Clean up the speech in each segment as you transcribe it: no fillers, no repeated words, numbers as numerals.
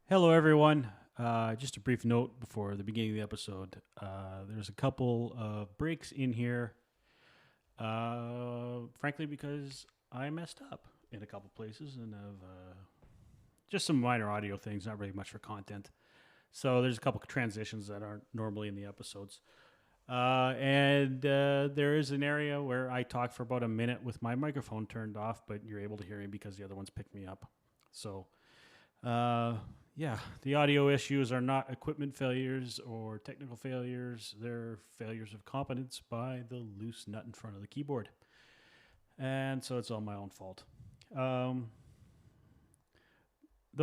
Hello, everyone. Just a brief note before the beginning of the episode. There's a couple of breaks in here, frankly, because I messed up in a couple places and have just some minor audio things, not really much for content. So there's a couple of transitions that aren't normally in the episodes. And there is an area where I talk for about a minute with my microphone turned off, but you're able to hear me because the other ones picked me up. So yeah, the audio issues are not equipment failures or technical failures. They're failures of competence by the loose nut in front of the keyboard. And so it's all my own fault. Though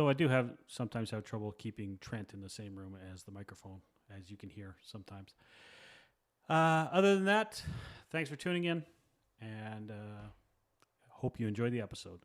I do sometimes have trouble keeping Trent in the same room as the microphone, as you can hear sometimes. Other than that, thanks for tuning in, and hope you enjoy the episode.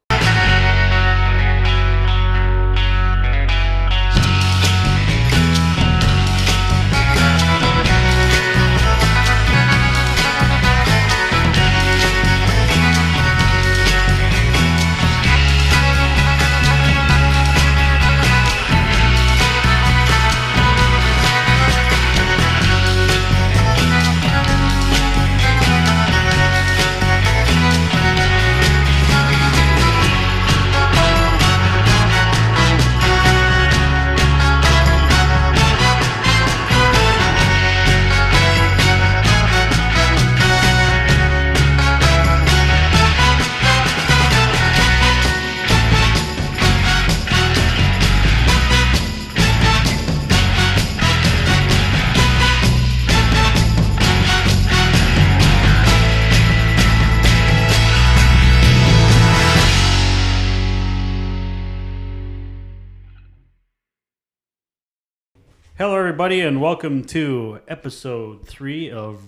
Hello, everybody, and welcome to episode 3 of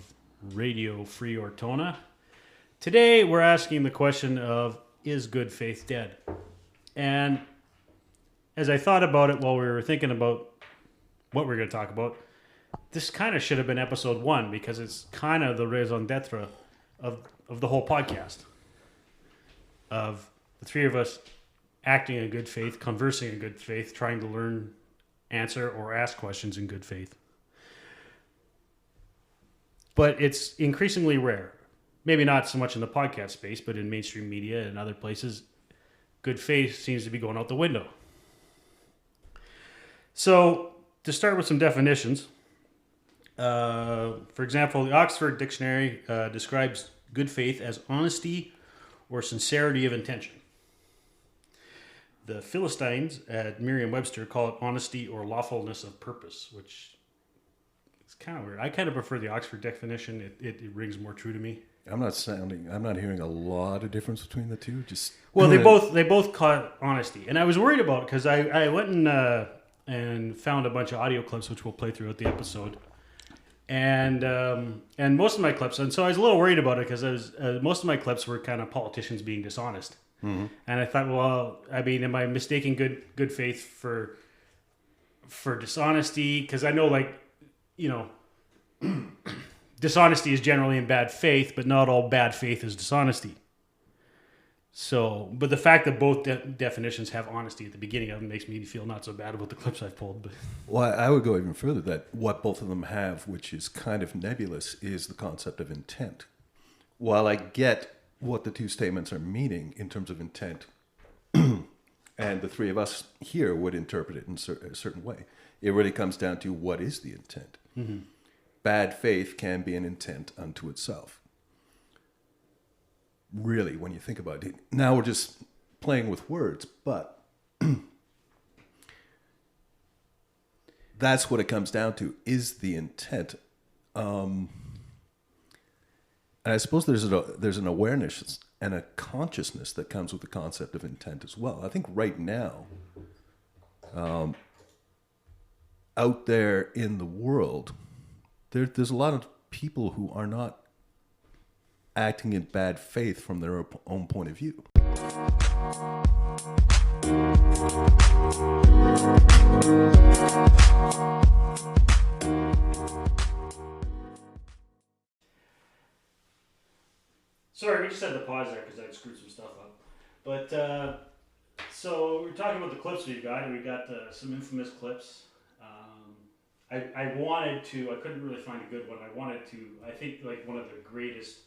Radio Free Ortona. Today, we're asking the question of, is good faith dead? And as I thought about it while we were thinking about what we're going to talk about, this kind of should have been episode 1 because it's kind of the raison d'etre of the whole podcast. Of the three of us acting in good faith, conversing in good faith, trying to learn, answer, or ask questions in good faith. But it's increasingly rare. Maybe not so much in the podcast space, but in mainstream media and other places, good faith seems to be going out the window. So, to start with some definitions, for example, the Oxford Dictionary describes good faith as honesty or sincerity of intention. The Philistines at Merriam-Webster call it honesty or lawfulness of purpose, which is kind of weird. I kind of prefer the Oxford definition. It rings more true to me. I'm not hearing a lot of difference between the two. Well, they both call it honesty, and I was worried about it because I went and found a bunch of audio clips which we'll play throughout the episode, and most of my clips, and so I was a little worried about it because most of my clips were kind of politicians being dishonest. Mm-hmm. And I thought, well, I mean, am I mistaking good faith for dishonesty? Because I know, dishonesty is generally in bad faith, but not all bad faith is dishonesty. So, but the fact that both definitions have honesty at the beginning of them makes me feel not so bad about the clips I've pulled. But. Well, I would go even further that what both of them have, which is kind of nebulous, is the concept of intent. While I get what the two statements are meaning in terms of intent, and the three of us here would interpret it in a certain way. It really comes down to what is the intent. Mm-hmm. Bad faith can be an intent unto itself. Really, when you think about it. Now we're just playing with words, but that's what it comes down to, is the intent. And I suppose there's an awareness and a consciousness that comes with the concept of intent as well. I think right now, out there in the world, there's a lot of people who are not acting in bad faith from their own point of view. Sorry, we just had to pause there because I screwed some stuff up. But So we're talking about the clips we've got, and we've got some infamous clips. I wanted to, I couldn't really find a good one. I think like one of the greatest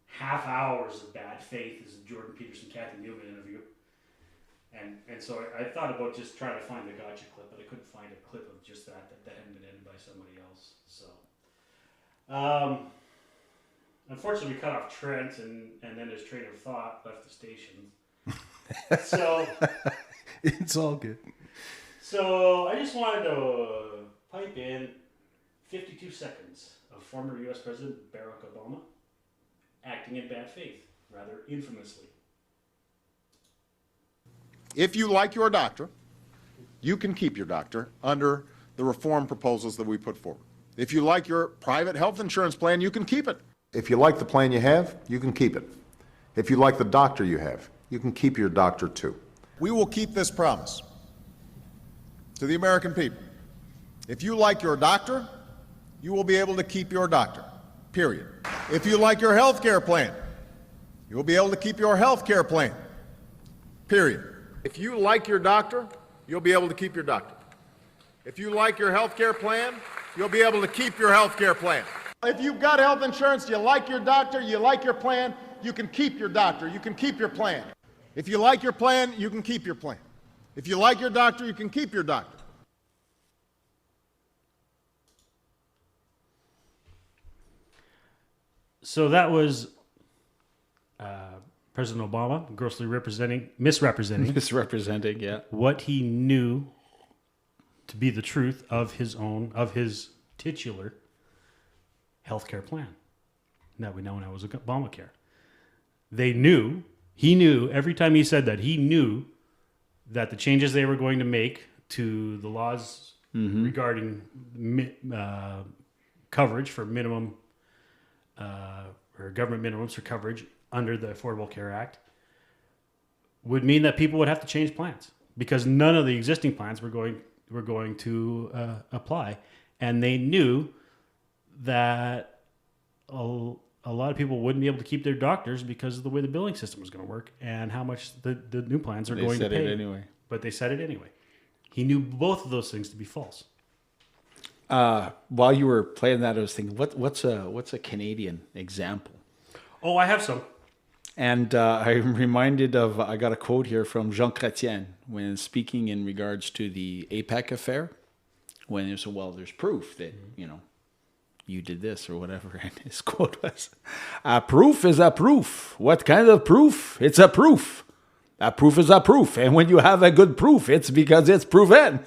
half hours of bad faith is the Jordan Peterson Kathy Newman interview. And so I thought about just trying to find the gotcha clip, but I couldn't find a clip of just that hadn't been edited by somebody else. So, unfortunately, we cut off Trent, and then his train of thought left the station. So it's all good. So I just wanted to pipe in 52 seconds of former U.S. President Barack Obama acting in bad faith, rather infamously. If you like your doctor, you can keep your doctor under the reform proposals that we put forward. If you like your private health insurance plan, you can keep it. If you like the plan you have, you can keep it. If you like the doctor you have, you can keep your doctor too. We will keep this promise to the American people. If you like your doctor, you will be able to keep your doctor, period. If you like your health care plan, you will be able to keep your health care plan, period. If you like your doctor, you'll be able to keep your doctor. If you like your health care plan, you'll be able to keep your health care plan. If you've got health insurance, you like your doctor, you like your plan, you can keep your doctor, you can keep your plan. If you like your plan, you can keep your plan. If you like your doctor, you can keep your doctor. So that was President Obama grossly misrepresenting yeah. what he knew to be the truth of his titular healthcare plan that we know now as Obamacare. He knew every time he said that, he knew that the changes they were going to make to the laws regarding coverage for minimum or government minimums for coverage under the Affordable Care Act would mean that people would have to change plans because none of the existing plans were going to apply, and they knew that a lot of people wouldn't be able to keep their doctors because of the way the billing system was going to work and how much the new plans are going to pay. They said it anyway. But they said it anyway. He knew both of those things to be false. While you were playing that, I was thinking, what's a Canadian example? Oh, I have some. And I'm reminded of, I got a quote here from Jean Chrétien when speaking in regards to the APEC affair, when he said, well, there's proof that, you did this or whatever. And his quote was, a proof is a proof. What kind of proof? It's a proof. A proof is a proof. And when you have a good proof, it's because it's proven.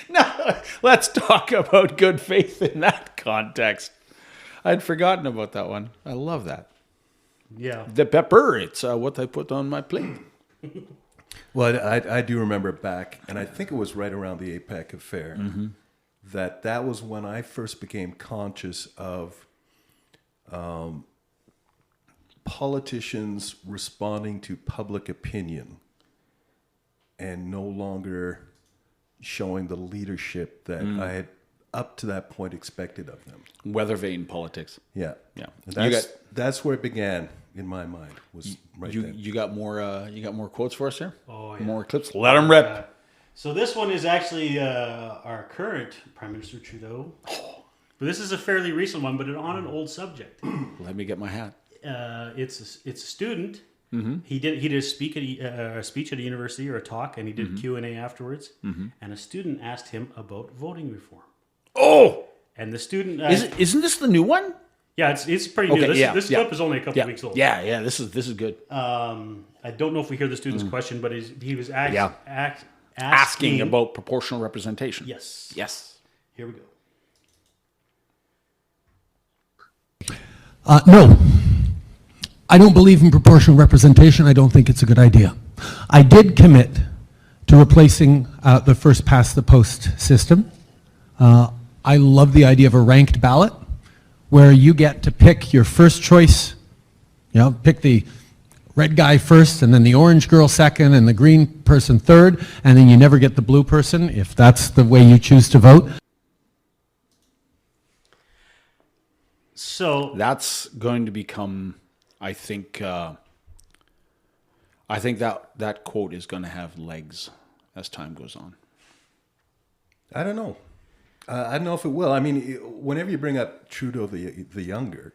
Now, let's talk about good faith in that context. I'd forgotten about that one. I love that. Yeah. The pepper, it's what I put on my plate. Well, I do remember back, and I think it was right around the APEC affair, that was when I first became conscious of politicians responding to public opinion and no longer showing the leadership that I had up to that point expected of them. Weather vane politics. Yeah. Yeah. That's where it began in my mind. Was right then. You got more quotes for us here? Oh, yeah. More clips? Let them rip. So this one is actually our current Prime Minister Trudeau. But this is a fairly recent one, but on an old subject. Let me get my hat. It's a student. He did a speech at a university or a talk, and he did Q&A afterwards. And a student asked him about voting reform. Oh! And the student Isn't this the new one? Yeah, it's pretty new. Okay, This clip is only a couple weeks old. Yeah, this is good. I don't know if we hear the student's question, but he was asking about proportional representation. Yes. Here we go. No. I don't believe in proportional representation. I don't think it's a good idea. I did commit to replacing the first past the post system. I love the idea of a ranked ballot where you get to pick your first choice, pick the red guy first and then the orange girl second and the green person third, and then you never get the blue person if that's the way you choose to vote. So that's going to become, I think, I think that quote is going to have legs as time goes on. I don't know. I don't know if it will. I mean, whenever you bring up Trudeau the younger,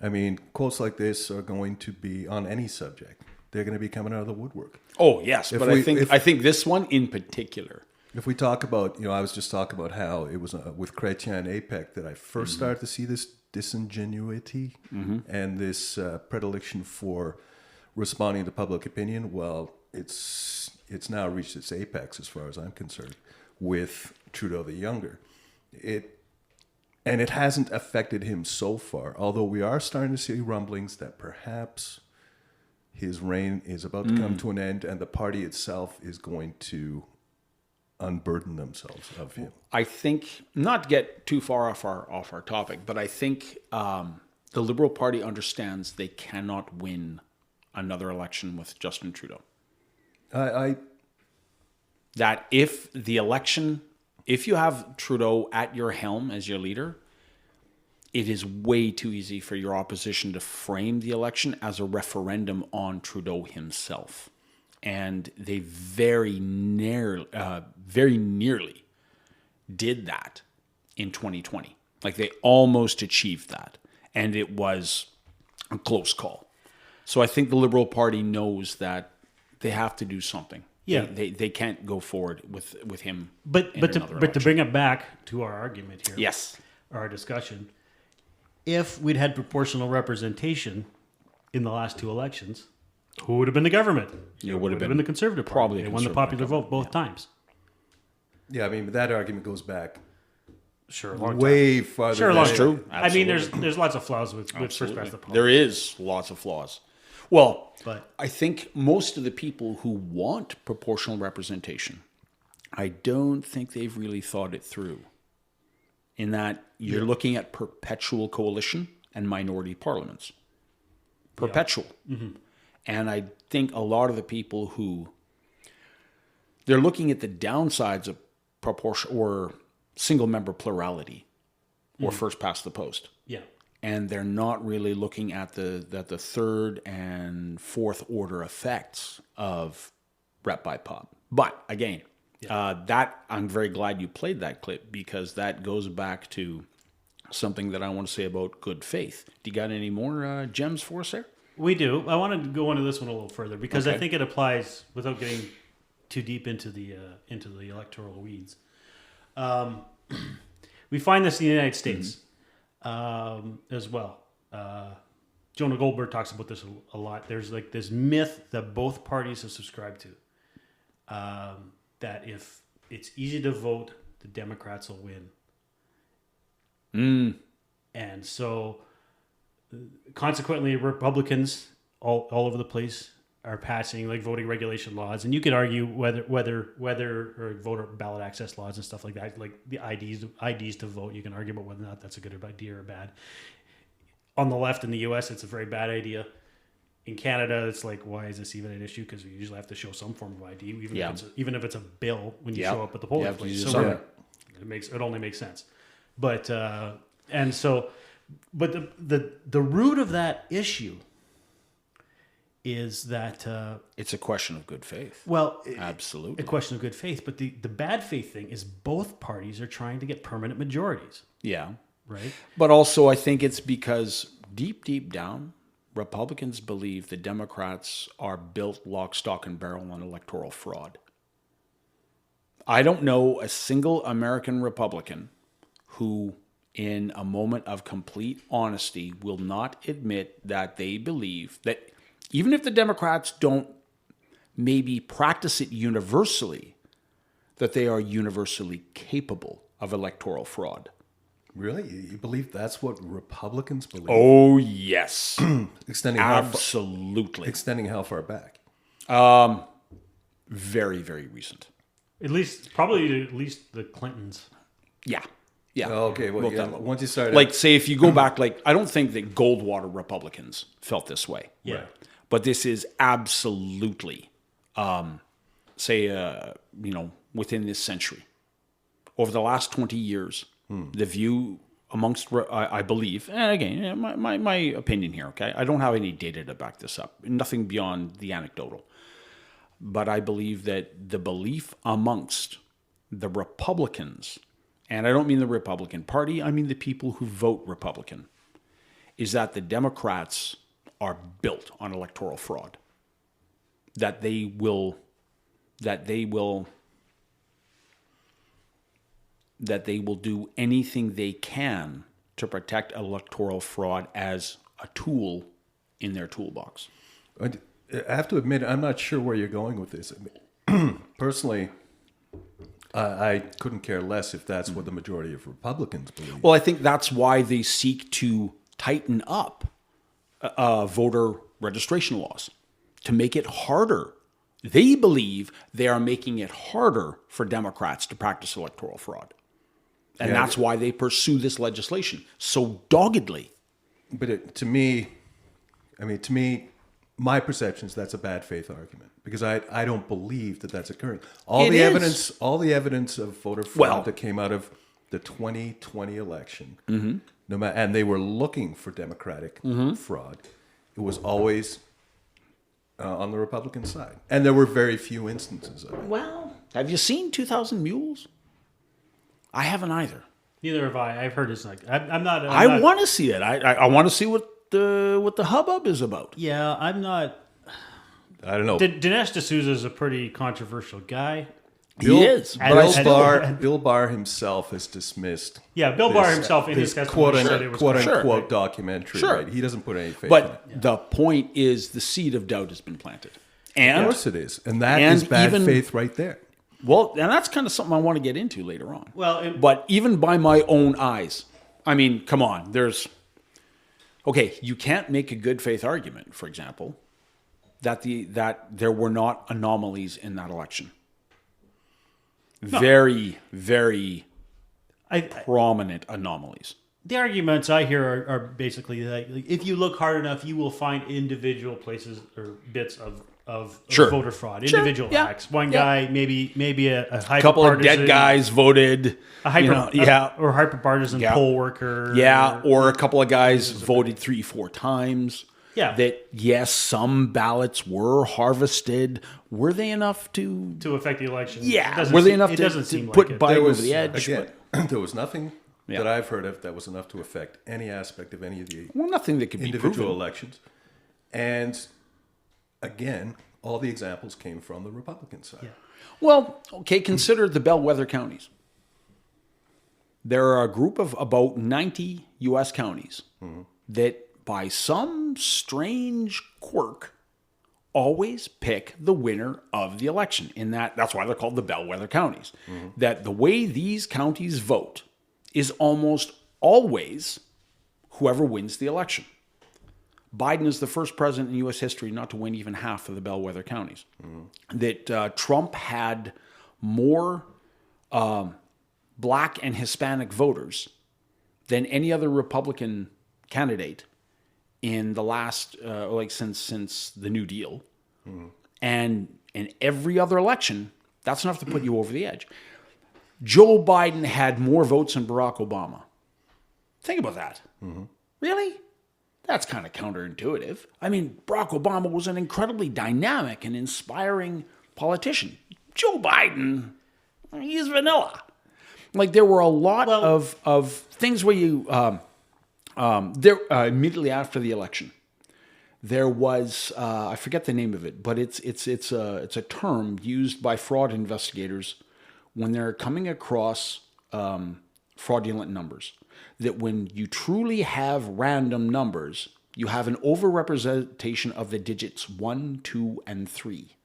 I mean, quotes like this are going to be on any subject. They're going to be coming out of the woodwork. Oh yes, but I think this one in particular. If we talk about, I was just talking about how it was with Chrétien and APEC that I first started to see this disingenuity and this predilection for responding to public opinion. Well, it's now reached its apex as far as I'm concerned with Trudeau the younger. It hasn't affected him so far, although we are starting to see rumblings that perhaps his reign is about to come to an end and the party itself is going to unburden themselves of him. I think, not to get too far off our topic, but I think the Liberal Party understands they cannot win another election with Justin Trudeau. That if you have Trudeau at your helm as your leader, it is way too easy for your opposition to frame the election as a referendum on Trudeau himself. And they very nearly did that in 2020. Like they almost achieved that. And it was a close call. So I think the Liberal Party knows that they have to do something. Yeah. They can't go forward with him. But to bring it back to our argument here. Yes. Our discussion. If we'd had proportional representation in the last two elections, who would have been the government? It would have been the Conservative Party. probably They won the popular vote both times. Yeah, I mean, that argument goes back Sure, a long way time. farther. Sure, than long That's time. true. I mean, Absolutely. there's lots of flaws with first Absolutely. past the post. There is lots of flaws. Well, But- I think most of the people who want proportional representation, I don't think they've really thought it through. In that you're looking at perpetual coalition and minority parliaments. Perpetual. And I think a lot of the people who they're looking at the downsides of proportion or single member plurality or first past the post. Yeah. And they're not really looking at the third and fourth order effects of rep by pop. But again, that I'm very glad you played that clip because that goes back to something that I want to say about good faith. Do you got any more gems for us there? We do. I wanted to go into this one a little further because I Okay. think it applies without getting too deep into the electoral weeds. We find this in the United States as well. Jonah Goldberg talks about this a lot. There's like this myth that both parties have subscribed to, that if it's easy to vote, the Democrats will win. And so consequently, Republicans all over the place are passing like voting regulation laws, and you could argue whether or voter ballot access laws and stuff like that, like the IDs to vote. You can argue about whether or not that's a good idea or bad. On the left in the U.S., it's a very bad idea. In Canada, it's like, why is this even an issue? Because we usually have to show some form of ID, even if it's a bill when you show up at the polling place. So it only makes sense. But the root of that issue is that It's a question of good faith. well, Absolutely. a question of good faith. But the bad faith thing is both parties are trying to get permanent majorities, Yeah. right? But also I think it's because deep down, Republicans believe the Democrats are built lock, stock, and barrel on electoral fraud. I don't know a single American Republican who, in a moment of complete honesty, will not admit that they believe that even if the Democrats don't maybe practice it universally, that they are universally capable of electoral fraud. Really? You believe that's what Republicans believe? Oh, yes. Extending Absolutely. how far back? Very, very recent. At least the Clintons. Yeah. Yeah. Okay, well, yeah, once you start... Like, say, if you go back, like, I don't think that Goldwater Republicans felt this way. Yeah. Right. But this is absolutely, within this century. Over the last 20 years, the view I believe, and again, my opinion here, okay? I don't have any data to back this up, nothing beyond the anecdotal. But I believe that the belief amongst the Republicans, and I don't mean the Republican Party, I mean the people who vote Republican, is that the Democrats are built on electoral fraud. That they will do anything they can to protect electoral fraud as a tool in their toolbox. I have to admit, I'm not sure where you're going with this. Personally, I couldn't care less if that's what the majority of Republicans believe. Well, I think that's why they seek to tighten up voter registration laws, to make it harder. They believe they are making it harder for Democrats to practice electoral fraud. And that's why they pursue this legislation so doggedly. But to me, my perception is that's a bad faith argument, because I don't believe that that's occurring. All the evidence of voter fraud that came out of the 2020 election, and they were looking for Democratic fraud, it was always on the Republican side, and there were very few instances of it. Well, have you seen 2,000 Mules? I haven't either. Neither have I. I've heard it's like I'm not. I want to see it. I want to see what the hubbub is about. Yeah, I'm not. I don't know. Dinesh D'Souza is a pretty controversial guy. He is. Bill Barr himself has dismissed. Yeah, Bill Barr himself in his testimony said it was quote unquote documentary. Sure. Right? He doesn't put any faith in But it. the point is, the seed of doubt has been planted. And, Of course it is, and that is bad faith right there. Well, and that's kind of something I want to get into later on. Well, but even by my own eyes, I mean, come on, you can't make a good faith argument, for example, that there were not anomalies in that election. No. Very, very prominent anomalies. The arguments I hear are basically like if you look hard enough, you will find individual places or bits of voter fraud, individual acts. One guy, maybe a hyper-partisan, couple of dead guys voted, or hyper-partisan poll worker, or a couple of guys voted 3-4 times. Yeah, that yes, some ballots were harvested. Were they enough to affect the election? Yeah, were they enough to put Biden over the edge? Again, there was nothing that I've heard of that was enough to affect any aspect of any of the nothing that could be individual elections. And again, all the examples came from the Republican side. Yeah. Well, okay, consider the bellwether counties. There are a group of about 90 U.S. counties that, by some strange quirk, always pick the winner of the election. That's why they're called the bellwether counties. That the way these counties vote is almost always whoever wins the election. Biden is the first president in U.S. history not to win even half of the bellwether counties. That Trump had more black and Hispanic voters than any other Republican candidate in the last, since the New Deal. And in every other election, that's enough to put you over the edge. Joe Biden had more votes than Barack Obama. Think about that. Really? That's kind of counterintuitive. I mean, Barack Obama was an incredibly dynamic and inspiring politician. Joe Biden, he's vanilla. Like, there were a lot of things where you... immediately after the election, there was I forget the name of it, but it's a term used by fraud investigators when they're coming across fraudulent numbers. That when you truly have random numbers, you have an overrepresentation of the digits 1, 2, and 3,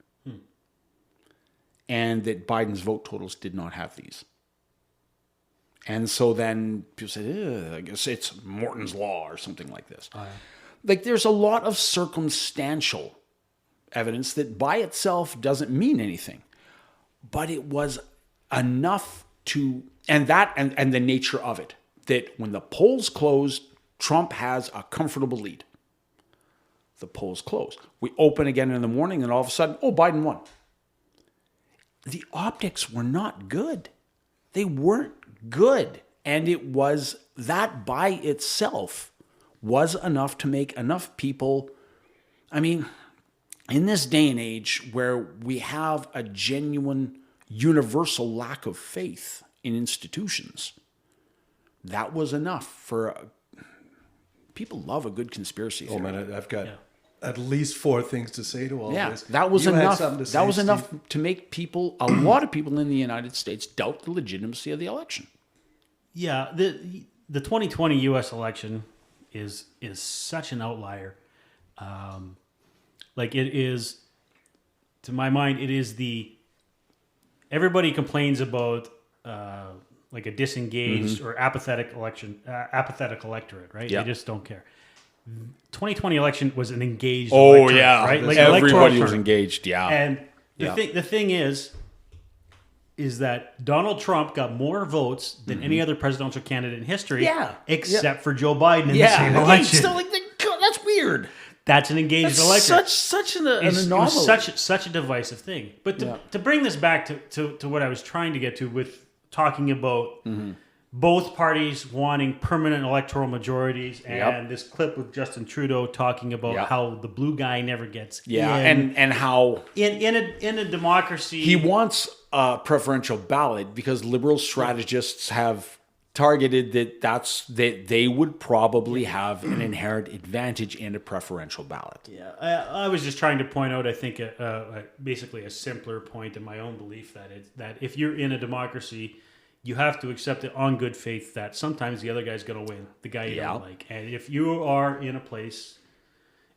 and that Biden's vote totals did not have these. And so then people say, I guess it's Morton's Law or something like this. Like, there's a lot of circumstantial evidence that by itself doesn't mean anything. But it was enough to, and the nature of it, that when the polls closed, Trump has a comfortable lead. The polls closed. We open again in the morning, and all of a sudden, Biden won. The optics were not good. They weren't good. And it was that by itself was enough to make enough people. I mean, in this day and age where we have a genuine universal lack of faith in institutions, that was enough for people love a good conspiracy theory. Oh man, I've got at least 4 things to say to all this. That was You had enough. something to That say, was enough Steve? to make people, a lot of people in the United States, doubt the legitimacy of the election. Yeah, the 2020 U.S. election is such an outlier. Like it is, to my mind, it is everybody complains about like a disengaged or apathetic electorate, right? Yeah. They just don't care. 2020 election was an engaged Oh electorate, yeah, right? Like everybody electoral was turn. engaged. Yeah, And Yeah. the thing is that Donald Trump got more votes than any other presidential candidate in history, Yeah. except for Joe Biden in the same Again, election. still like that's weird. That's an engaged That's electorate. such an It anomaly. was such a divisive thing. But Yeah. to bring this back to what I was trying to get to with talking about both parties wanting permanent electoral majorities and Yep. this clip with Justin Trudeau talking about Yep. how the blue guy never gets and how in a democracy he wants a preferential ballot because liberal strategists have targeted that they would probably have an inherent advantage in a preferential ballot. Yeah, I was just trying to point out, I think, basically a simpler point in my own belief that if you're in a democracy, you have to accept it on good faith that sometimes the other guy's going to win, the guy you don't like. And if you are in a place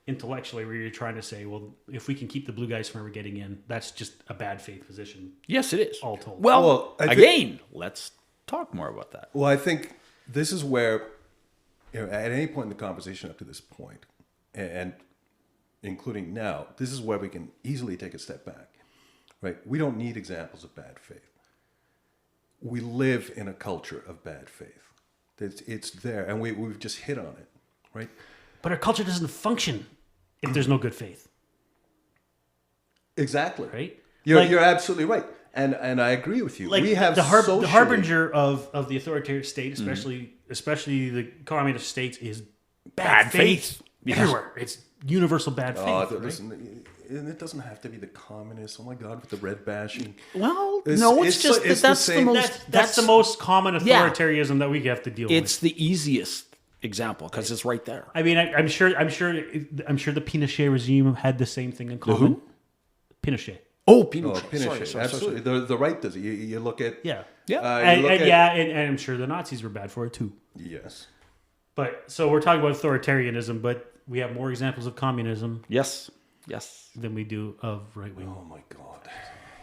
intellectually where you're trying to say, well, if we can keep the blue guys from ever getting in, that's just a bad faith position. Yes, it is. All told. Well, I think- again, let's talk more about that. Well, I think this is where, at any point in the conversation up to this point, and including now, this is where we can easily take a step back, right? We don't need examples of bad faith. We live in a culture of bad faith. It's there, and we've just hit on it, right? But our culture doesn't function if there's no good faith, Exactly. right? You're absolutely right, and I agree with you. Like we have the socially- harbinger of the authoritarian state, especially the communist states, is bad faith everywhere. It's universal bad faith. right? Listen, and it doesn't have to be the communists. Oh my God, with the red bashing. Well, It's- no, it's it's just so- it's that's the the same- most That's the most common Yeah. authoritarianism that we have to deal It's with. the easiest example because it's right there. I mean, I'm sure the Pinochet regime had the same thing in common. who? Pinochet. Oh, Oh, Pinochet. Pinochet, Sorry. absolutely. The right does it. You look at Yeah. Yeah. And, look and at- yeah, and I'm sure the Nazis were bad for it too. yes. But so we're talking about authoritarianism, but we have more examples of communism Yes. than we do of right wing. Oh my God,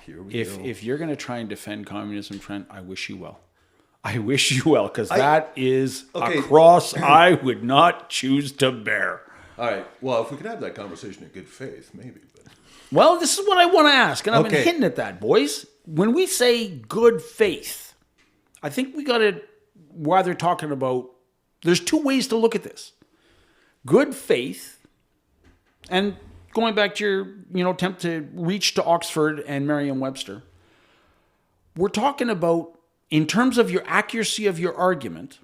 here we If go. if you're going to try and defend communism, Trent, I wish you well. I wish you well because that is Okay. a cross I would not choose to bear. All right. Well, if we could have that conversation in good faith, maybe. But Well, this is what I want to ask, and I've been Okay. hitting at that, boys. When we say good faith, I think we got to, while they're talking about, there's 2 ways to look at this. Good faith, and going back to your attempt to reach to Oxford and Merriam-Webster, we're talking about, in terms of your accuracy of your argument,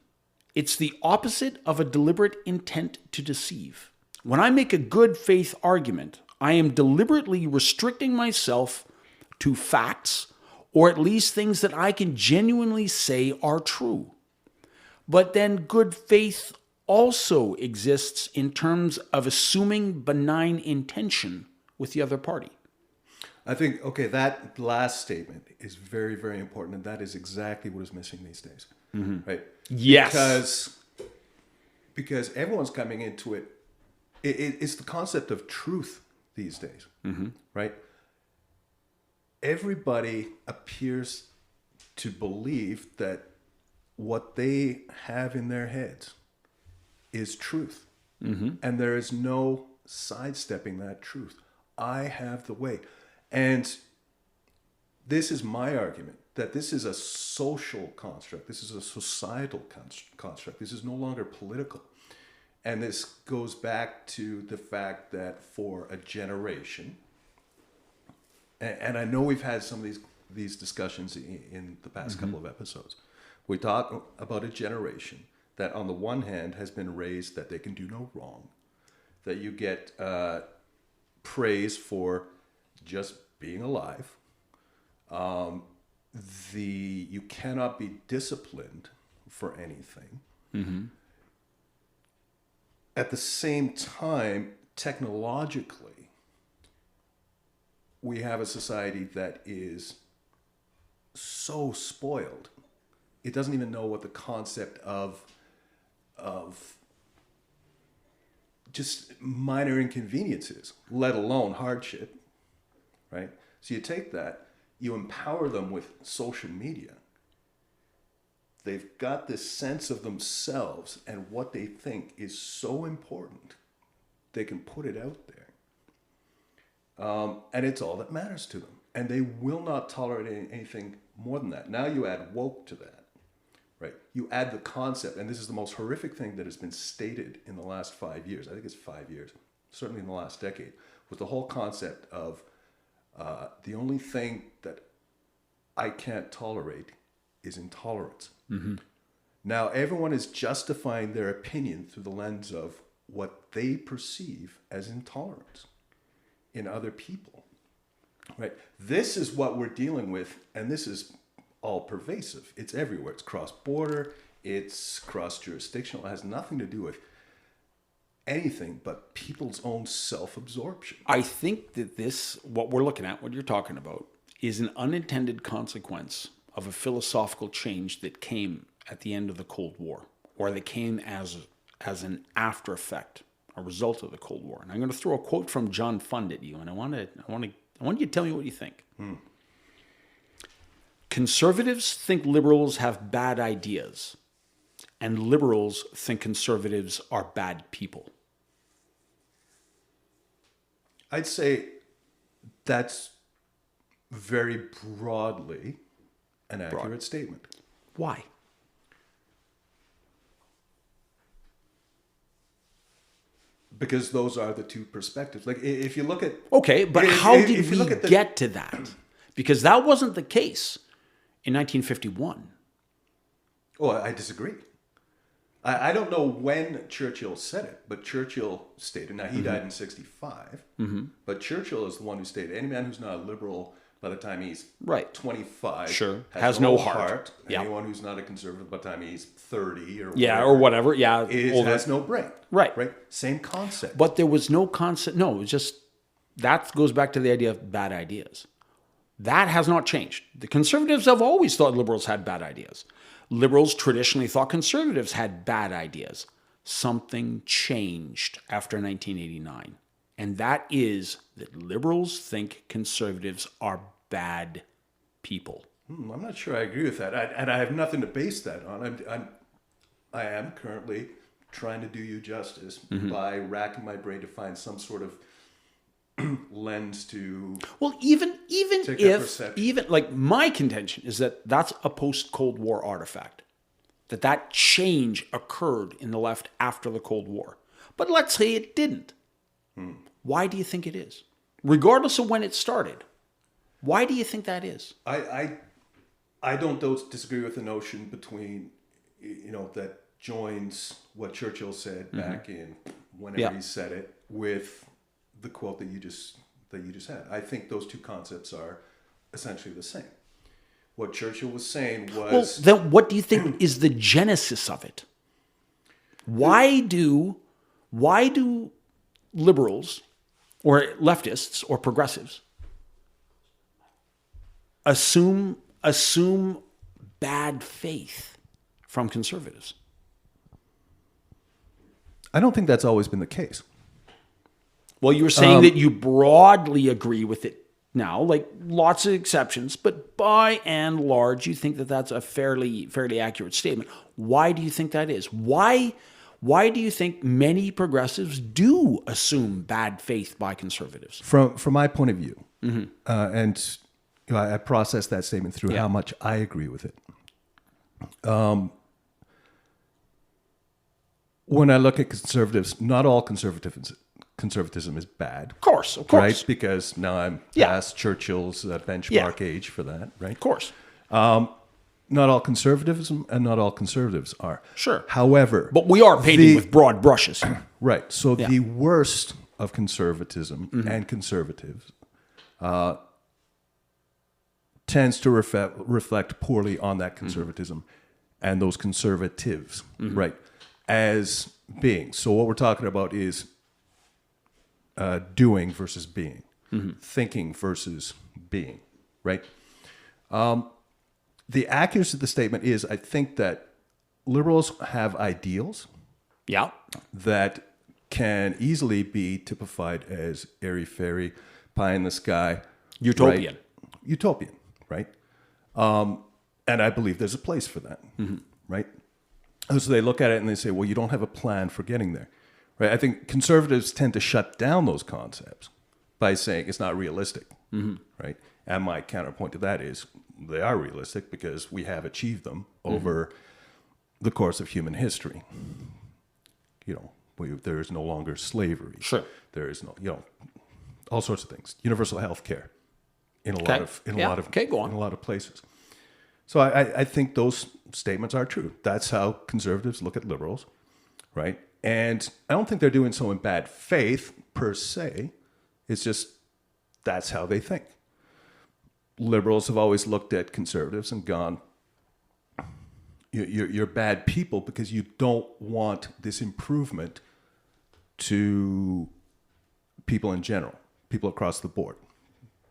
it's the opposite of a deliberate intent to deceive. When I make a good faith argument, I am deliberately restricting myself to facts, or at least things that I can genuinely say are true. But then good faith also exists in terms of assuming benign intention with the other party. I think, okay, that last statement is very, very important, and that is exactly what is missing these days, right? Yes. Because everyone's coming into it. It's the concept of truth these days, right? Everybody appears to believe that what they have in their heads is truth, and there is no sidestepping that truth. I have the way. And this is my argument, that this is a social construct. This is a societal construct. This is no longer political. And this goes back to the fact that for a generation, and I know we've had some of these discussions in the past couple of episodes, We talk about a generation that on the one hand has been raised that they can do no wrong, that you get praise for just being alive. You cannot be disciplined for anything. Mm-hmm. At the same time, technologically, we have a society that is so spoiled. It doesn't even know what the concept of just minor inconvenience is, let alone hardship, right? So you take that, you empower them with social media. They've got this sense of themselves and what they think is so important, they can put it out there. And it's all that matters to them. And they will not tolerate anything more than that. Now you add woke to that, right? You add the concept, and this is the most horrific thing that has been stated in the last 5 years. I think it's 5 years, certainly in the last decade, was the whole concept of the only thing that I can't tolerate is intolerance. Mm-hmm. Now everyone is justifying their opinion through the lens of what they perceive as intolerance in other people, right? This is what we're dealing with, and this is all pervasive. It's everywhere. It's cross-border, it's cross-jurisdictional. It has nothing to do with anything but people's own self-absorption. I think that what we're looking at, what you're talking about, is an unintended consequence of a philosophical change that came at the end of the Cold War, or that came as an after effect, a result of the Cold War. And I'm going to throw a quote from John Fund at you, and I want you to tell me what you think. Conservatives think liberals have bad ideas, and liberals think conservatives are bad people. I'd say that's very broadly an accurate statement. Why? Because those are the two perspectives. Like if you look at... Okay, but how did we get to that? Because that wasn't the case in 1951. Oh, I disagree. I don't know when Churchill said it, but Churchill stated, now he died in 65, but Churchill is the one who stated, any man who's not a liberal by the time he's 25 has no heart. Anyone who's not a conservative by the time he's 30 or whatever, has no brain. Right. Same concept. But there was no concept. No, it was just, that goes back to the idea of bad ideas. That has not changed. The conservatives have always thought liberals had bad ideas. Liberals traditionally thought conservatives had bad ideas. Something changed after 1989. And that is that liberals think conservatives are bad people. I'm not sure I agree with that. And I have nothing to base that on. I am currently trying to do you justice by racking my brain to find some sort of lens to... Well, even like my contention is that that's a post-Cold War artifact. That change occurred in the left after the Cold War. But let's say it didn't. Why do you think it is? Regardless of when it started, why do you think that is? I don't disagree with the notion between, that joins what Churchill said back in whenever he said it with the quote that you just had. I think those two concepts are essentially the same. What Churchill was saying was... Well, then what do you think is the genesis of it? Why do liberals or leftists or progressives assume bad faith from conservatives? I don't think that's always been the case. Well, you were saying that you broadly agree with it now, like lots of exceptions, but by and large, you think that that's a fairly accurate statement. Why do you think that is? Why do you think many progressives do assume bad faith by conservatives? From my point of view, and I process that statement through how much I agree with it. When I look at conservatives, not all conservatism is bad. Of course. Right? Because now I'm past Churchill's benchmark age for that, right? Of course. not all conservatism and not all conservatives are. Sure. However, But we are painting with broad brushes. right. So Yeah. the worst of conservatism and conservatives tends to reflect poorly on that conservatism and those conservatives, right, as being. So what we're talking about is doing versus being, thinking versus being, right? The accuracy of the statement is, I think that liberals have ideals Yeah. that can easily be typified as airy-fairy, pie in the sky. Utopian. Right? Utopian, right? And I believe there's a place for that, right? And so they look at it and they say, well, you don't have a plan for getting there, right? I think conservatives tend to shut down those concepts by saying it's not realistic, right? And my counterpoint to that is they are realistic because we have achieved them over the course of human history. You know, there is no longer slavery. Sure. There is no, you know, all sorts of things. Universal health care in a Okay. lot of Okay, go on. in a lot of places. So I think those statements are true. That's how conservatives look at liberals, right? And I don't think they're doing so in bad faith per se. It's just that's how they think. Liberals have always looked at conservatives and gone, you're bad people because you don't want this improvement to people in general, people across the board,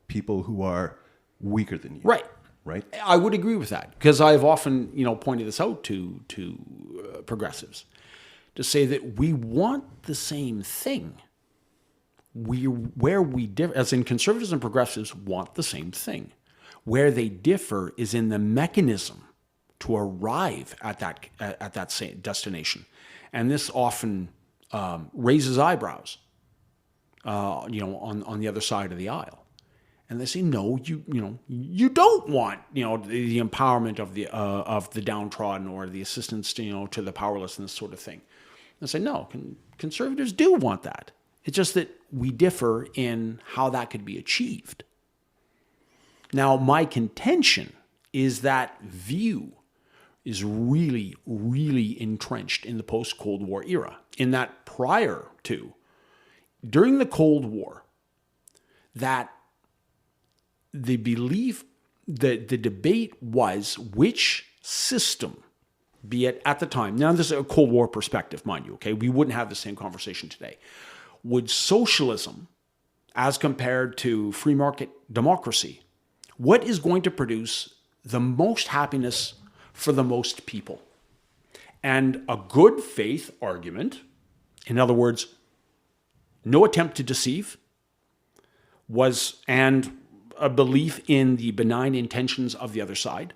people who are weaker than you. Right. Right? I would agree with that because I've often, pointed this out to progressives to say that we want the same thing. Where we differ, as in conservatives and progressives want the same thing. Where they differ is in the mechanism to arrive at that same destination, and this often raises eyebrows, on the other side of the aisle. And they say, no, you don't want, the empowerment of the downtrodden or the assistance, to the powerless and this sort of thing. And I say, no, conservatives do want that. It's just that we differ in how that could be achieved. Now, my contention is that view is really, really entrenched in the post-Cold War era, in that during the Cold War, that the belief, the debate was which system, be it at the time, now this is a Cold War perspective, mind you, okay? We wouldn't have the same conversation today. Would socialism, as compared to free market democracy, what is going to produce the most happiness for the most people? And a good faith argument, in other words, no attempt to deceive, and a belief in the benign intentions of the other side,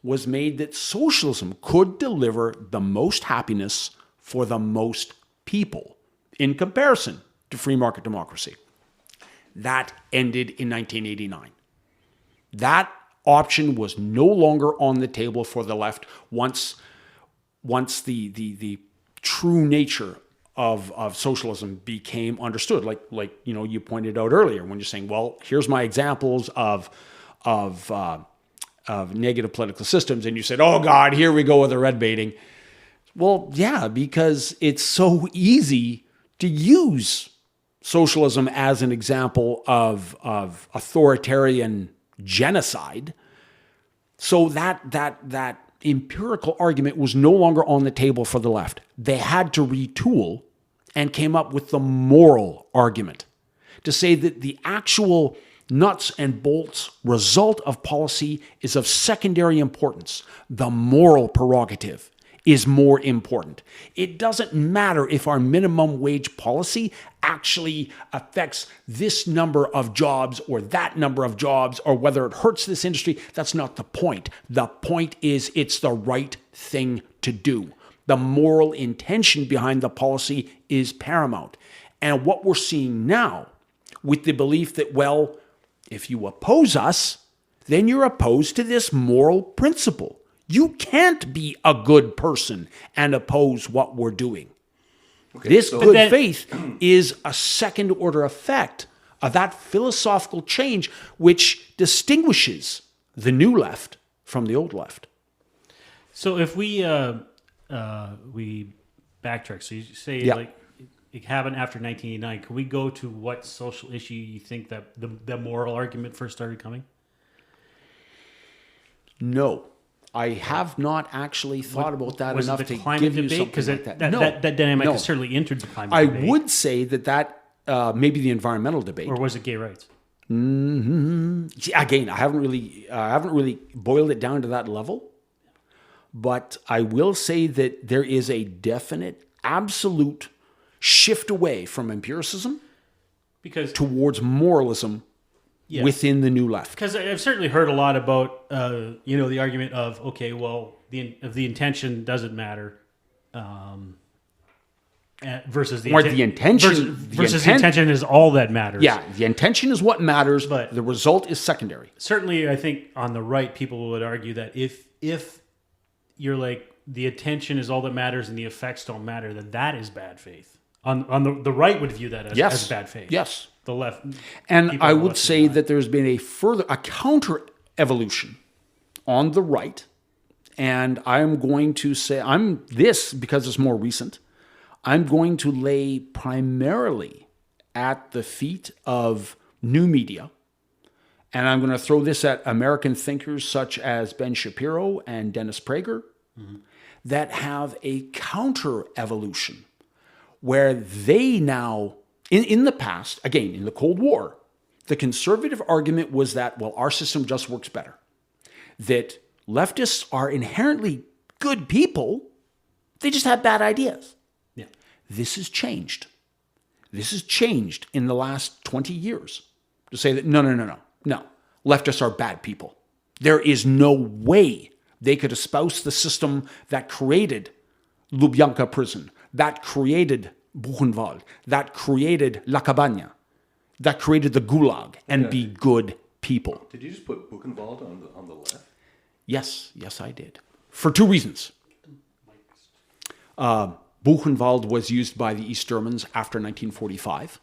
was made that socialism could deliver the most happiness for the most people in comparison to free market democracy. That ended in 1989. That option was no longer on the table for the left once the true nature of socialism became understood. Like you pointed out earlier when you're saying, well, here's my examples of negative political systems, and you said, oh God, here we go with the red baiting. Well, yeah, because it's so easy to use socialism as an example of authoritarian genocide. So that empirical argument was no longer on the table for the left. They had to retool and came up with the moral argument to say that the actual nuts and bolts result of policy is of secondary importance. The moral prerogative is more important. It doesn't matter if our minimum wage policy actually affects this number of jobs or that number of jobs, or whether it hurts this industry. That's not the point. The point is it's the right thing to do. The moral intention behind the policy is paramount. And what we're seeing now with the belief that, well, if you oppose us, then you're opposed to this moral principle. You can't be a good person and oppose what we're doing. Okay, this good faith is a second order effect of that philosophical change which distinguishes the new left from the old left. So if we backtrack, so you say Yeah. like it happened after 1989. Can we go to what social issue you think that the moral argument first started coming? No. I have not actually thought about that Was enough it the to climate give you debate? something Because like that. that, No. that dynamic No. has certainly entered the climate I debate. would say that maybe the environmental debate. Or was it gay rights? See, again, I haven't really boiled it down to that level, but I will say that there is a definite, absolute shift away from empiricism Because towards moralism Yes. within the new left. Because I've certainly heard a lot about, the argument of, okay, well, the intention doesn't matter, versus the Or the intention- versus the intent- intention is all that matters. Yeah, the intention is what matters, But- the result is secondary. Certainly, I think on the right, people would argue that if you're like the intention is all that matters and the effects don't matter, then that is bad faith. On the right would view that as bad faith. Yes. The left, And people I on the would left say do not. that there's been a counter evolution on the right. And I'm going to say, because it's more recent, I'm going to lay primarily at the feet of new media. And I'm going to throw this at American thinkers such as Ben Shapiro and Dennis Prager that have a counter evolution where they now, in the past, again, in the Cold War, the conservative argument was that, well, our system just works better. That leftists are inherently good people, they just have bad ideas. Yeah. This has changed. This has changed in the last 20 years to say that no. Leftists are bad people. There is no way they could espouse the system that created Lubyanka prison, that created Buchenwald, that created La Cabana, that created the Gulag, and be good people. Did you just put Buchenwald on the left? Yes, I did. For two reasons. Buchenwald was used by the East Germans after 1945.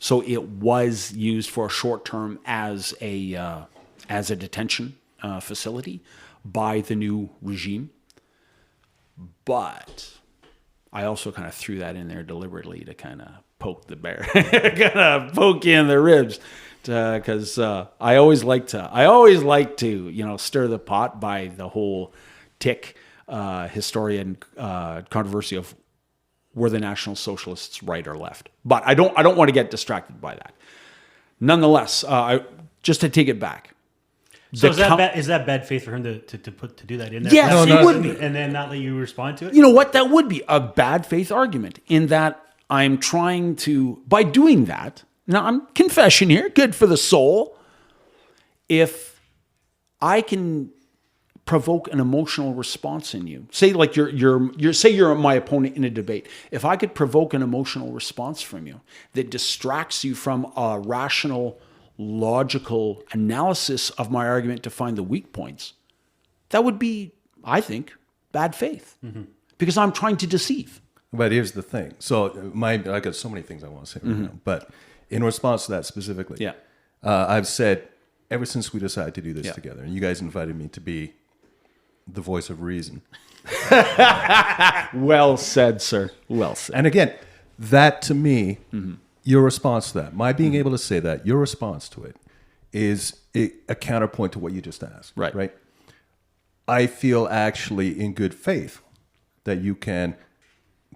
So it was used for a short term as a detention facility by the new regime. But I also kind of threw that in there deliberately to kind of poke the bear, kind of poke you in the ribs, because I always like to stir the pot by the whole tick historian controversy of were the National Socialists right or left. But I don't want to get distracted by that. Nonetheless, just to take it back. So is that bad faith for him to do that in there? Yes, it would be. And then not let you respond to it? You know what? That would be a bad faith argument in that I'm trying to, by doing that, now I'm confession here, good for the soul. If I can provoke an emotional response in you, say like you're my opponent in a debate. If I could provoke an emotional response from you that distracts you from a rational, logical analysis of my argument to find the weak points, that would be, I think, bad faith because I'm trying to deceive. But here's the thing. So I got so many things I want to say right now. But in response to that specifically, I've said ever since we decided to do this together, and you guys invited me to be the voice of reason. Well said, sir. Well said. And again, that to me, your response to that, my being able to say that, your response to it is a counterpoint to what you just asked. Right. I feel actually in good faith that you can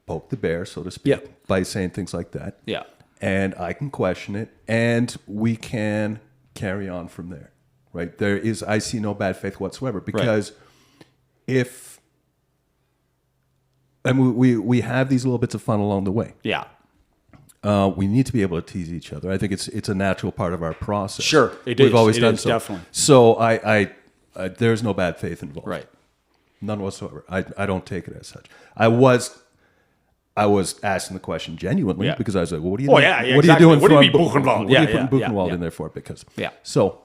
poke the bear, so to speak, by saying things like that. Yeah. And I can question it, and we can carry on from there. Right. I see no bad faith whatsoever because we have these little bits of fun along the way. Yeah. We need to be able to tease each other. I think it's a natural part of our process. Sure, it We've is. always It done is, so. definitely. So I there's no bad faith involved. Right. None whatsoever. I don't take it as such. I was asking the question genuinely because I was like, well, what are you doing? Yeah, what exactly. are you doing What do you from mean Buchenwald? What Yeah, are you putting yeah, Buchenwald yeah. in there for? Because So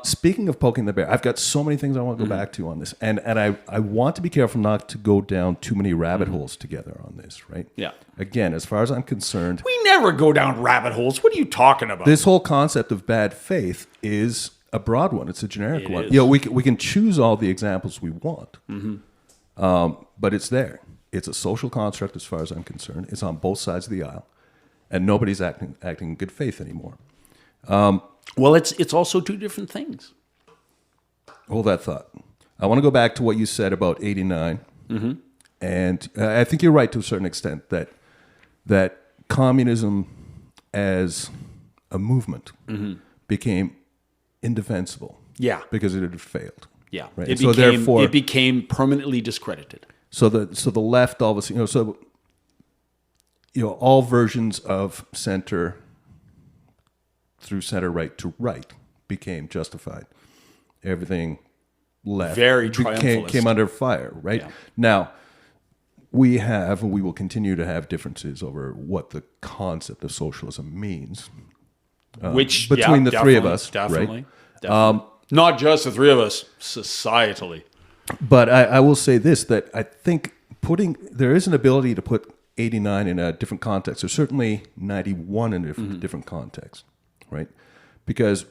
speaking of poking the bear, I've got so many things I want to go back to on this, and I want to be careful not to go down too many rabbit holes together on this, right? Yeah. Again, as far as I'm concerned, we never go down rabbit holes. What are you talking about? this whole concept of bad faith is a broad one. It's a generic one. is. You know, we can choose all the examples we want. But it's there. It's a social construct as far as I'm concerned. It's on both sides of the aisle, and nobody's acting in good faith anymore. Well, it's also two different things. Hold that thought. I want to go back to what you said about '89, and I think you're right to a certain extent that communism as a movement became indefensible. Yeah. Because it had failed. Yeah, Right. it became permanently discredited. So the left, all of a sudden, all versions of center through center right to right became justified. Everything left Very triumphalist. came under fire. Right. Yeah. Now we have, and we will continue to have, differences over what the concept of socialism means. Which between the three of us, definitely, right? Not just the three of us, societally. But I will say this, that I think there is an ability to put '89 in a different context, or certainly '91 in a different context, right? Because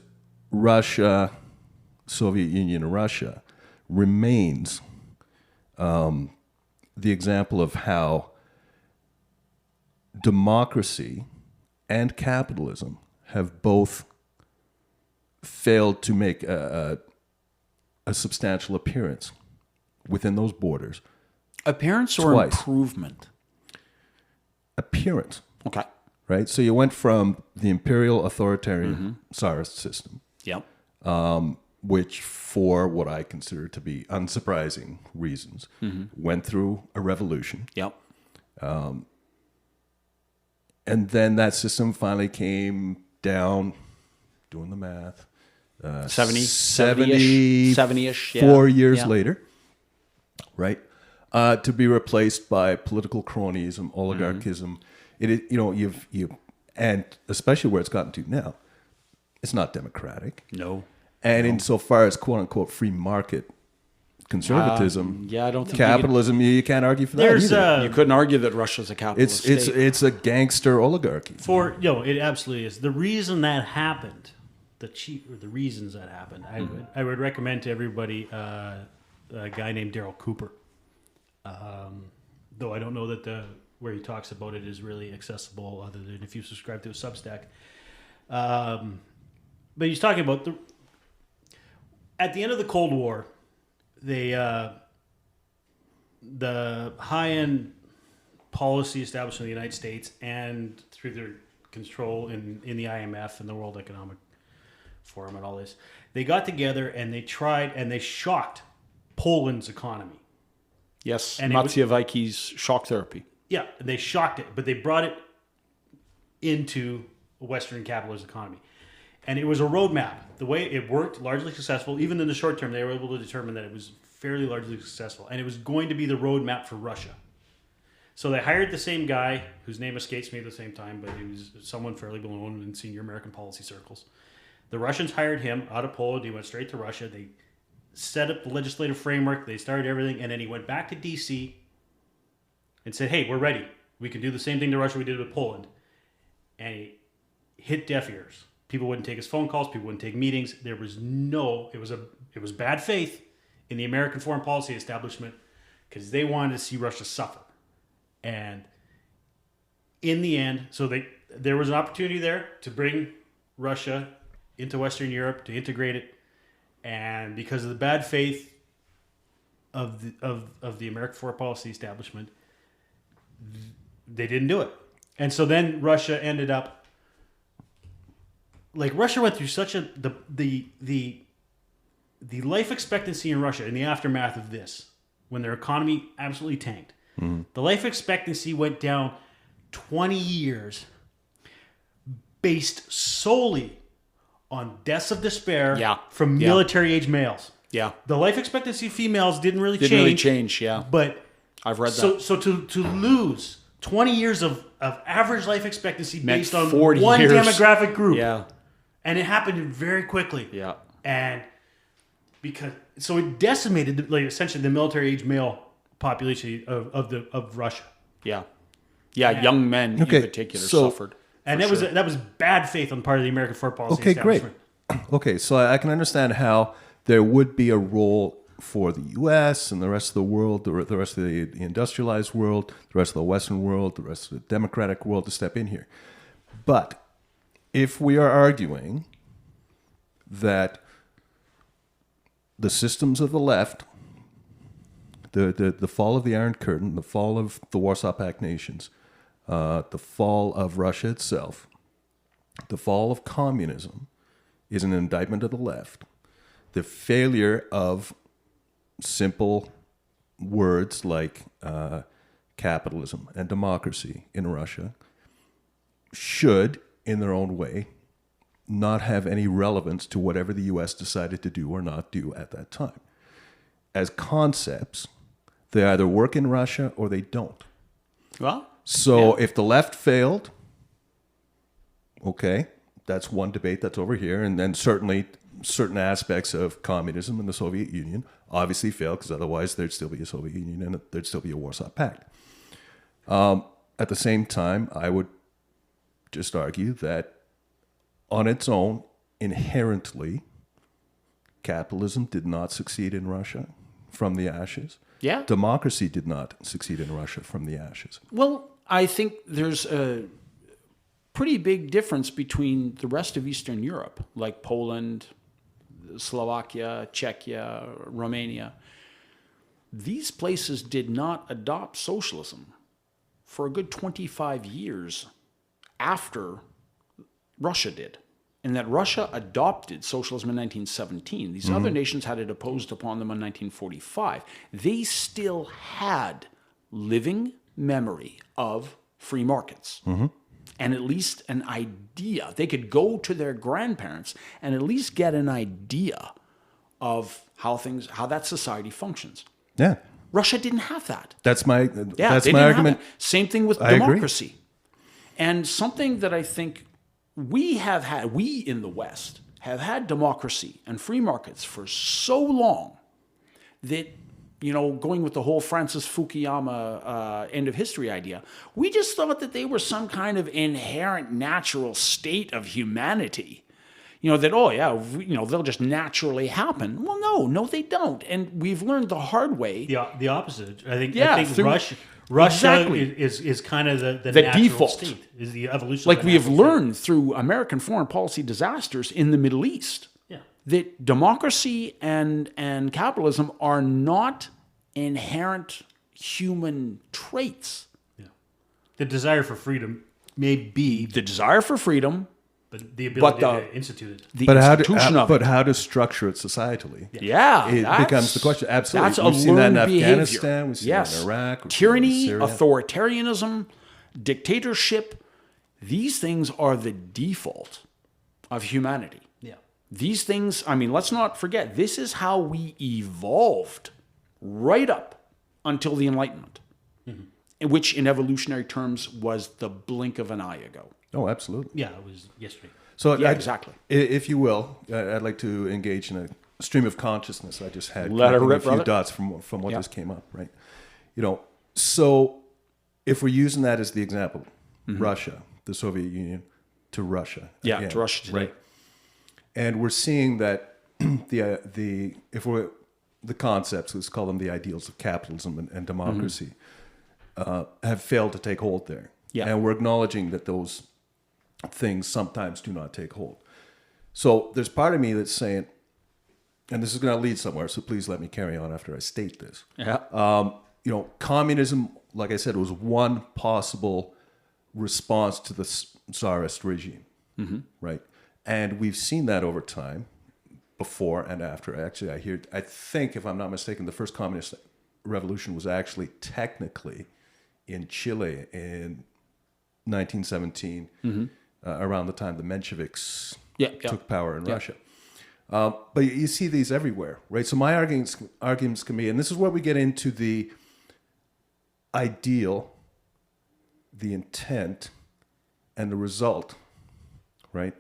Russia, Soviet Union and Russia remains the example of how democracy and capitalism have both failed to make a substantial appearance within those borders. Appearance or Twice. improvement? Appearance, Okay. right? So you went from the imperial authoritarian Tsarist system, Yep. which, for what I consider to be unsurprising reasons, went through a revolution. Yep. And then that system finally came down, doing the math, 70-ish, yeah. 4 years Yeah. later, right? To be replaced by political cronyism, oligarchism. And especially where it's gotten to now, it's not democratic. No. And insofar as quote unquote free market conservatism, I don't think capitalism, you can't argue for that There's either. you couldn't argue that Russia's a capitalist It's state. it's a gangster oligarchy. It absolutely is. The reason that happened, the reasons that happened, I would recommend to everybody a guy named Daryl Cooper. Though I don't know that where he talks about it is really accessible, other than if you subscribe to a Substack. But he's talking about at the end of the Cold War, the high-end policy establishment of the United States, and through their control in the IMF and the World Economic Forum and all this, they got together and they tried and they shocked Poland's economy. Yes, And Maciejewski's shock therapy. Yeah, they shocked it, but they brought it into a Western capitalist economy. And it was a roadmap. The way it worked, largely successful. Even in the short term, they were able to determine that it was fairly largely successful. And it was going to be the roadmap for Russia. So they hired the same guy, whose name escapes me at the same time, but he was someone fairly well known in senior American policy circles. The Russians hired him out of Poland. He went straight to Russia. They set up the legislative framework. They started everything. And then he went back to D.C. and said, hey, we're ready. We can do the same thing to Russia we did with Poland. And he hit deaf ears. People wouldn't take his phone calls. People wouldn't take meetings. It was bad faith in the American foreign policy establishment because they wanted to see Russia suffer. And in the end, there was an opportunity there to bring Russia into Western Europe, to integrate it. And because of the bad faith of the American foreign policy establishment, they didn't do it. And so then Russia ended up, Russia went through such the life expectancy in Russia in the aftermath of this, when their economy absolutely tanked. The life expectancy went down 20 years based solely on deaths of despair from military-age males. Yeah. The life expectancy of females didn't really change, yeah. But I've read that. So to lose 20 years of average life expectancy based on 40 one years. demographic group. Yeah. And it happened very quickly. Yeah. And so it decimated essentially the military-age male population of Russia. Yeah. Yeah, young men in particular suffered. And that was bad faith on the part of the American foreign policy Okay, great. establishment. Okay, so I can understand how there would be a role for the U.S. and the rest of the world, the rest of the industrialized world, the rest of the Western world, the rest of the democratic world to step in here. But if we are arguing that the systems of the left, the fall of the Iron Curtain, the fall of the Warsaw Pact nations, the fall of Russia itself, the fall of communism is an indictment of the left. The failure of simple words like capitalism and democracy in Russia should, in their own way, not have any relevance to whatever the U.S. decided to do or not do at that time. As concepts, they either work in Russia or they don't. Well, So if the left failed, okay, that's one debate that's over here. And then certainly certain aspects of communism in the Soviet Union obviously failed, because otherwise there'd still be a Soviet Union and there'd still be a Warsaw Pact. At the same time, I would just argue that on its own, inherently, capitalism did not succeed in Russia from the ashes. Yeah. Democracy did not succeed in Russia from the ashes. well, I think there's a pretty big difference between the rest of Eastern Europe, like Poland, Slovakia, Czechia, Romania. These places did not adopt socialism for a good 25 years after Russia did. And that Russia adopted socialism in 1917. These other nations had it imposed upon them in 1945. They still had living memory of free markets. And at least an idea. They could go to their grandparents and at least get an idea of how that society functions. Yeah. Russia didn't have that. That's my Yeah, that's they my didn't have argument. that. Same thing with I agree. democracy. And something that I think we in the West have had democracy and free markets for so long that, going with the whole Francis Fukuyama end of history idea, we just thought that they were some kind of inherent natural state of humanity. They'll just naturally happen. Well, no, they don't. And we've learned the hard way. The opposite. I think through- Russia Exactly. is kind of the The natural default. state, is the evolution. Like of the we have natural learned through American foreign policy disasters in the Middle East, Yeah. that democracy and capitalism are not inherent human traits. state. Yeah. The desire for freedom may be, The desire for freedom, but the ability the- to institute it. the But institution of it. how to structure it societally? Yeah, It that's- becomes the question. Absolutely. That's We've a seen that in learned behavior. Afghanistan, we've seen that in Iraq, we've seen tyranny, that in Syria. authoritarianism, dictatorship. These things are the default of humanity. Yeah. These things, let's not forget, this is how we evolved right up until the Enlightenment, which in evolutionary terms was the blink of an eye ago. Oh, absolutely. Yeah, it was yesterday. So Yeah, exactly. If you will, I'd like to engage in a stream of consciousness I just had. Let her connecting rip, a few brother. dots from what Yeah. just came up, right? So if we're using that as the example, Russia, the Soviet Union, to Russia. Yeah, again, to Russia today. Right? And we're seeing that the concepts, let's call them the ideals of capitalism and democracy, have failed to take hold there. Yeah. And we're acknowledging that those things sometimes do not take hold. So there's part of me that's saying, and this is going to lead somewhere, so please let me carry on after I state this. Yeah. Communism, like I said, was one possible response to the Tsarist regime, right? And we've seen that over time, before and after. Actually, I think, if I'm not mistaken, the first communist revolution was actually technically in Chile in 1917, around the time the Mensheviks took power in Russia. But you see these everywhere, right? So my arguments can be, and this is where we get into the ideal, the intent, and the result, right?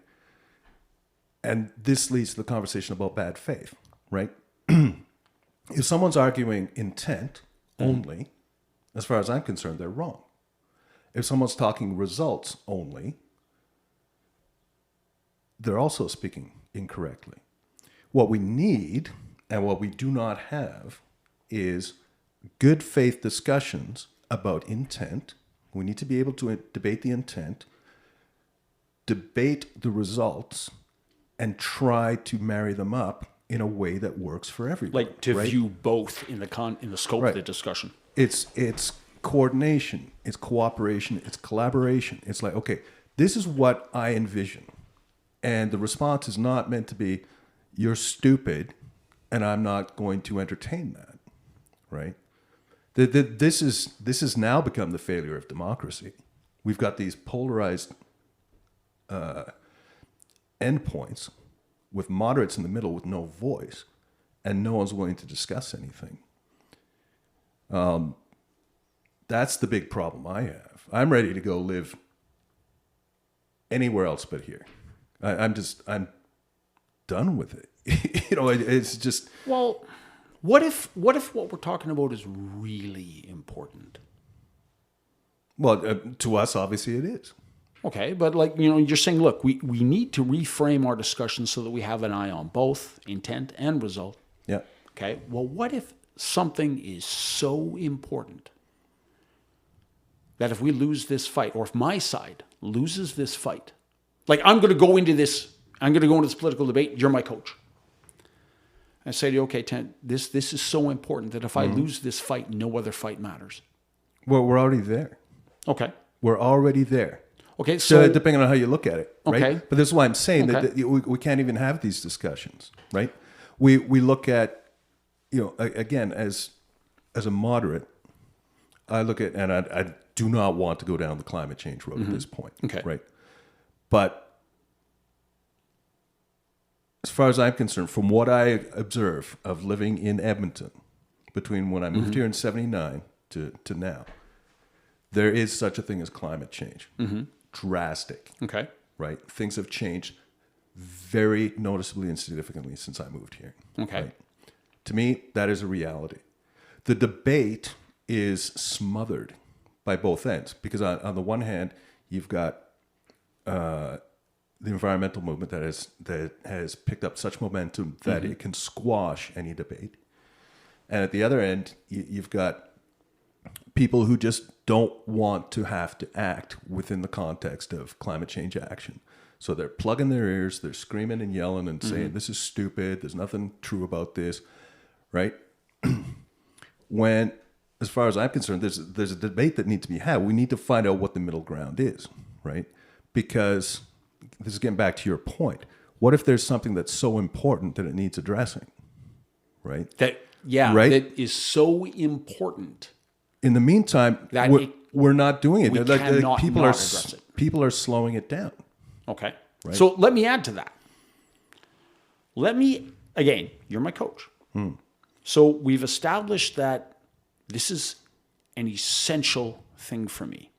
And this leads to the conversation about bad faith, right? If someone's arguing intent only, as far as I'm concerned, they're wrong. If someone's talking results only, they're also speaking incorrectly. What we need And what we do not have is good faith discussions about intent. We need to be able to debate the intent, debate the results, and try to marry them up in a way that works for everyone. Like to right? view both in the scope of the discussion. It's coordination, it's cooperation, it's collaboration. It's like, okay, this is what I envision. And the response is not meant to be, you're stupid, and I'm not going to entertain that, right? This has now become the failure of democracy. We've got these polarized endpoints with moderates in the middle with no voice, and no one's willing to discuss anything. That's the big problem I have. I'm ready to go live anywhere else but here. I'm done with it. It's just. Well, what if what we're talking about is really important? Well, to us, obviously, it is. Okay, but you're saying, look, we need to reframe our discussion so that we have an eye on both intent and result. Yeah. Okay, well, what if something is so important that if we lose this fight, or if my side loses this fight, like I'm going to go into this political debate, you're my coach. I say to you, okay, Tent, this is so important that if I lose this fight, no other fight matters. Well, we're already there. Okay. We're already there. Okay, so depending on how you look at it, right? Okay. But this is why I'm saying Okay. that we can't even have these discussions, right? We look at, again, as a moderate, I look at, and I do not want to go down the climate change road at this point, Okay. right? But as far as I'm concerned, from what I observe of living in Edmonton, between when I moved here in '79 to now, there is such a thing as climate change. Drastic. okay. Right? Things have changed very noticeably and significantly since I moved here. Okay. Right? To me, that is a reality. The debate is smothered by both ends because on the one hand, you've got the environmental movement that has picked up such momentum that it can squash any debate. And at the other end, you've got people who just don't want to have to act within the context of climate change action. So they're plugging their ears, they're screaming and yelling and saying, this is stupid, there's nothing true about this, right? When, as far as I'm concerned, there's a debate that needs to be had. We need to find out what the middle ground is, right? Because, this is getting back to your point, what if there's something that's so important that it needs addressing, right? That is so important. In the meantime, we're not doing it. We cannot people not are address it. people are slowing it down. Okay. Right. So let me add to that. Again, you're my coach. So we've established that this is an essential thing for me.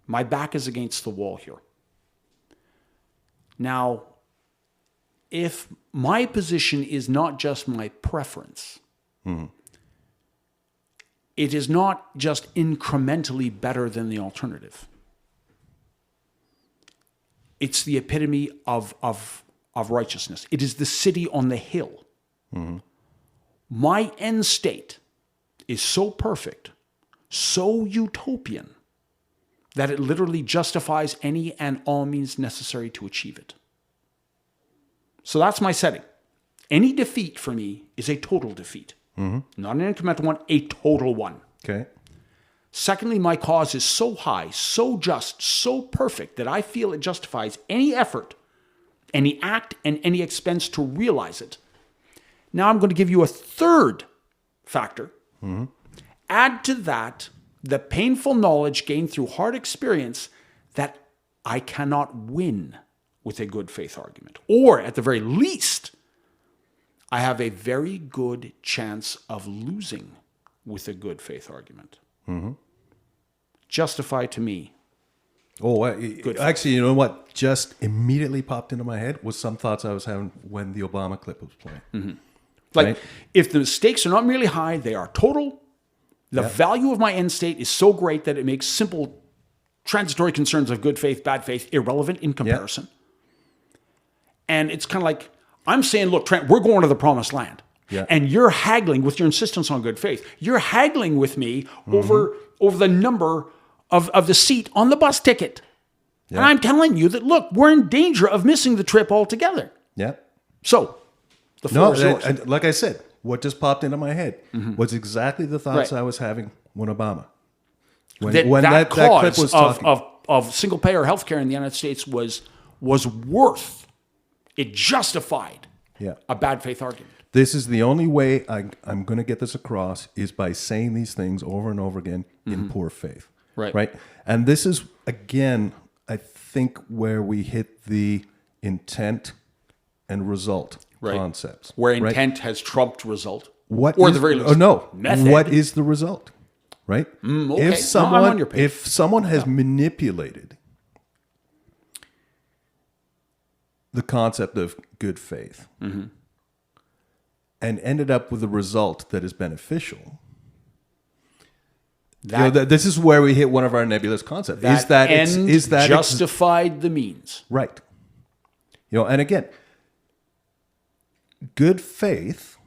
My back is against the wall here. Now, if my position is not just my preference, it is not just incrementally better than the alternative. It's the epitome of righteousness. It is the city on the hill. My end state is so perfect, so utopian, that it literally justifies any and all means necessary to achieve it. So that's my setting. Any defeat for me is a total defeat. Not an incremental one, a total one. Okay. Secondly, my cause is so high, so just, so perfect that I feel it justifies any effort, any act, and any expense to realize it. Now I'm going to give you a third factor. Add to that the painful knowledge gained through hard experience that I cannot win with a good faith argument. Or at the very least, I have a very good chance of losing with a good faith argument. Justify to me. Oh, actually, you know what just immediately popped into my head was some thoughts I was having when the Obama clip was playing. Like, if the stakes are not merely high, they are total. The value of my end state is so great that it makes simple transitory concerns of good faith, bad faith irrelevant in comparison. And it's kind of like, I'm saying, look, Trent, we're going to the promised land. Yeah. And you're haggling with your insistence on good faith. You're haggling with me over the number of the seat on the bus ticket. Yeah. And I'm telling you that, look, we're in danger of missing the trip altogether. Yeah. So, the floor No, is yours. and like I said, what just popped into my head was exactly the thoughts Right. I was having when Obama. That clip cause was talking. of single-payer healthcare in the United States was worth, it justified Yeah. a bad faith argument. This is the only way I'm going to get this across is by saying these things over and over again in poor faith. Right. Right. And this is, again, I think where we hit the intent and result concepts. Where right? intent has trumped result. What or is, the very least, oh no, method. what is the result? Right? okay. If someone, No, I'm on your page. if someone has manipulated the concept of good faith and ended up with a result that is beneficial, this is where we hit one of our nebulous concepts. Is that justified the means? Right. And again, good faith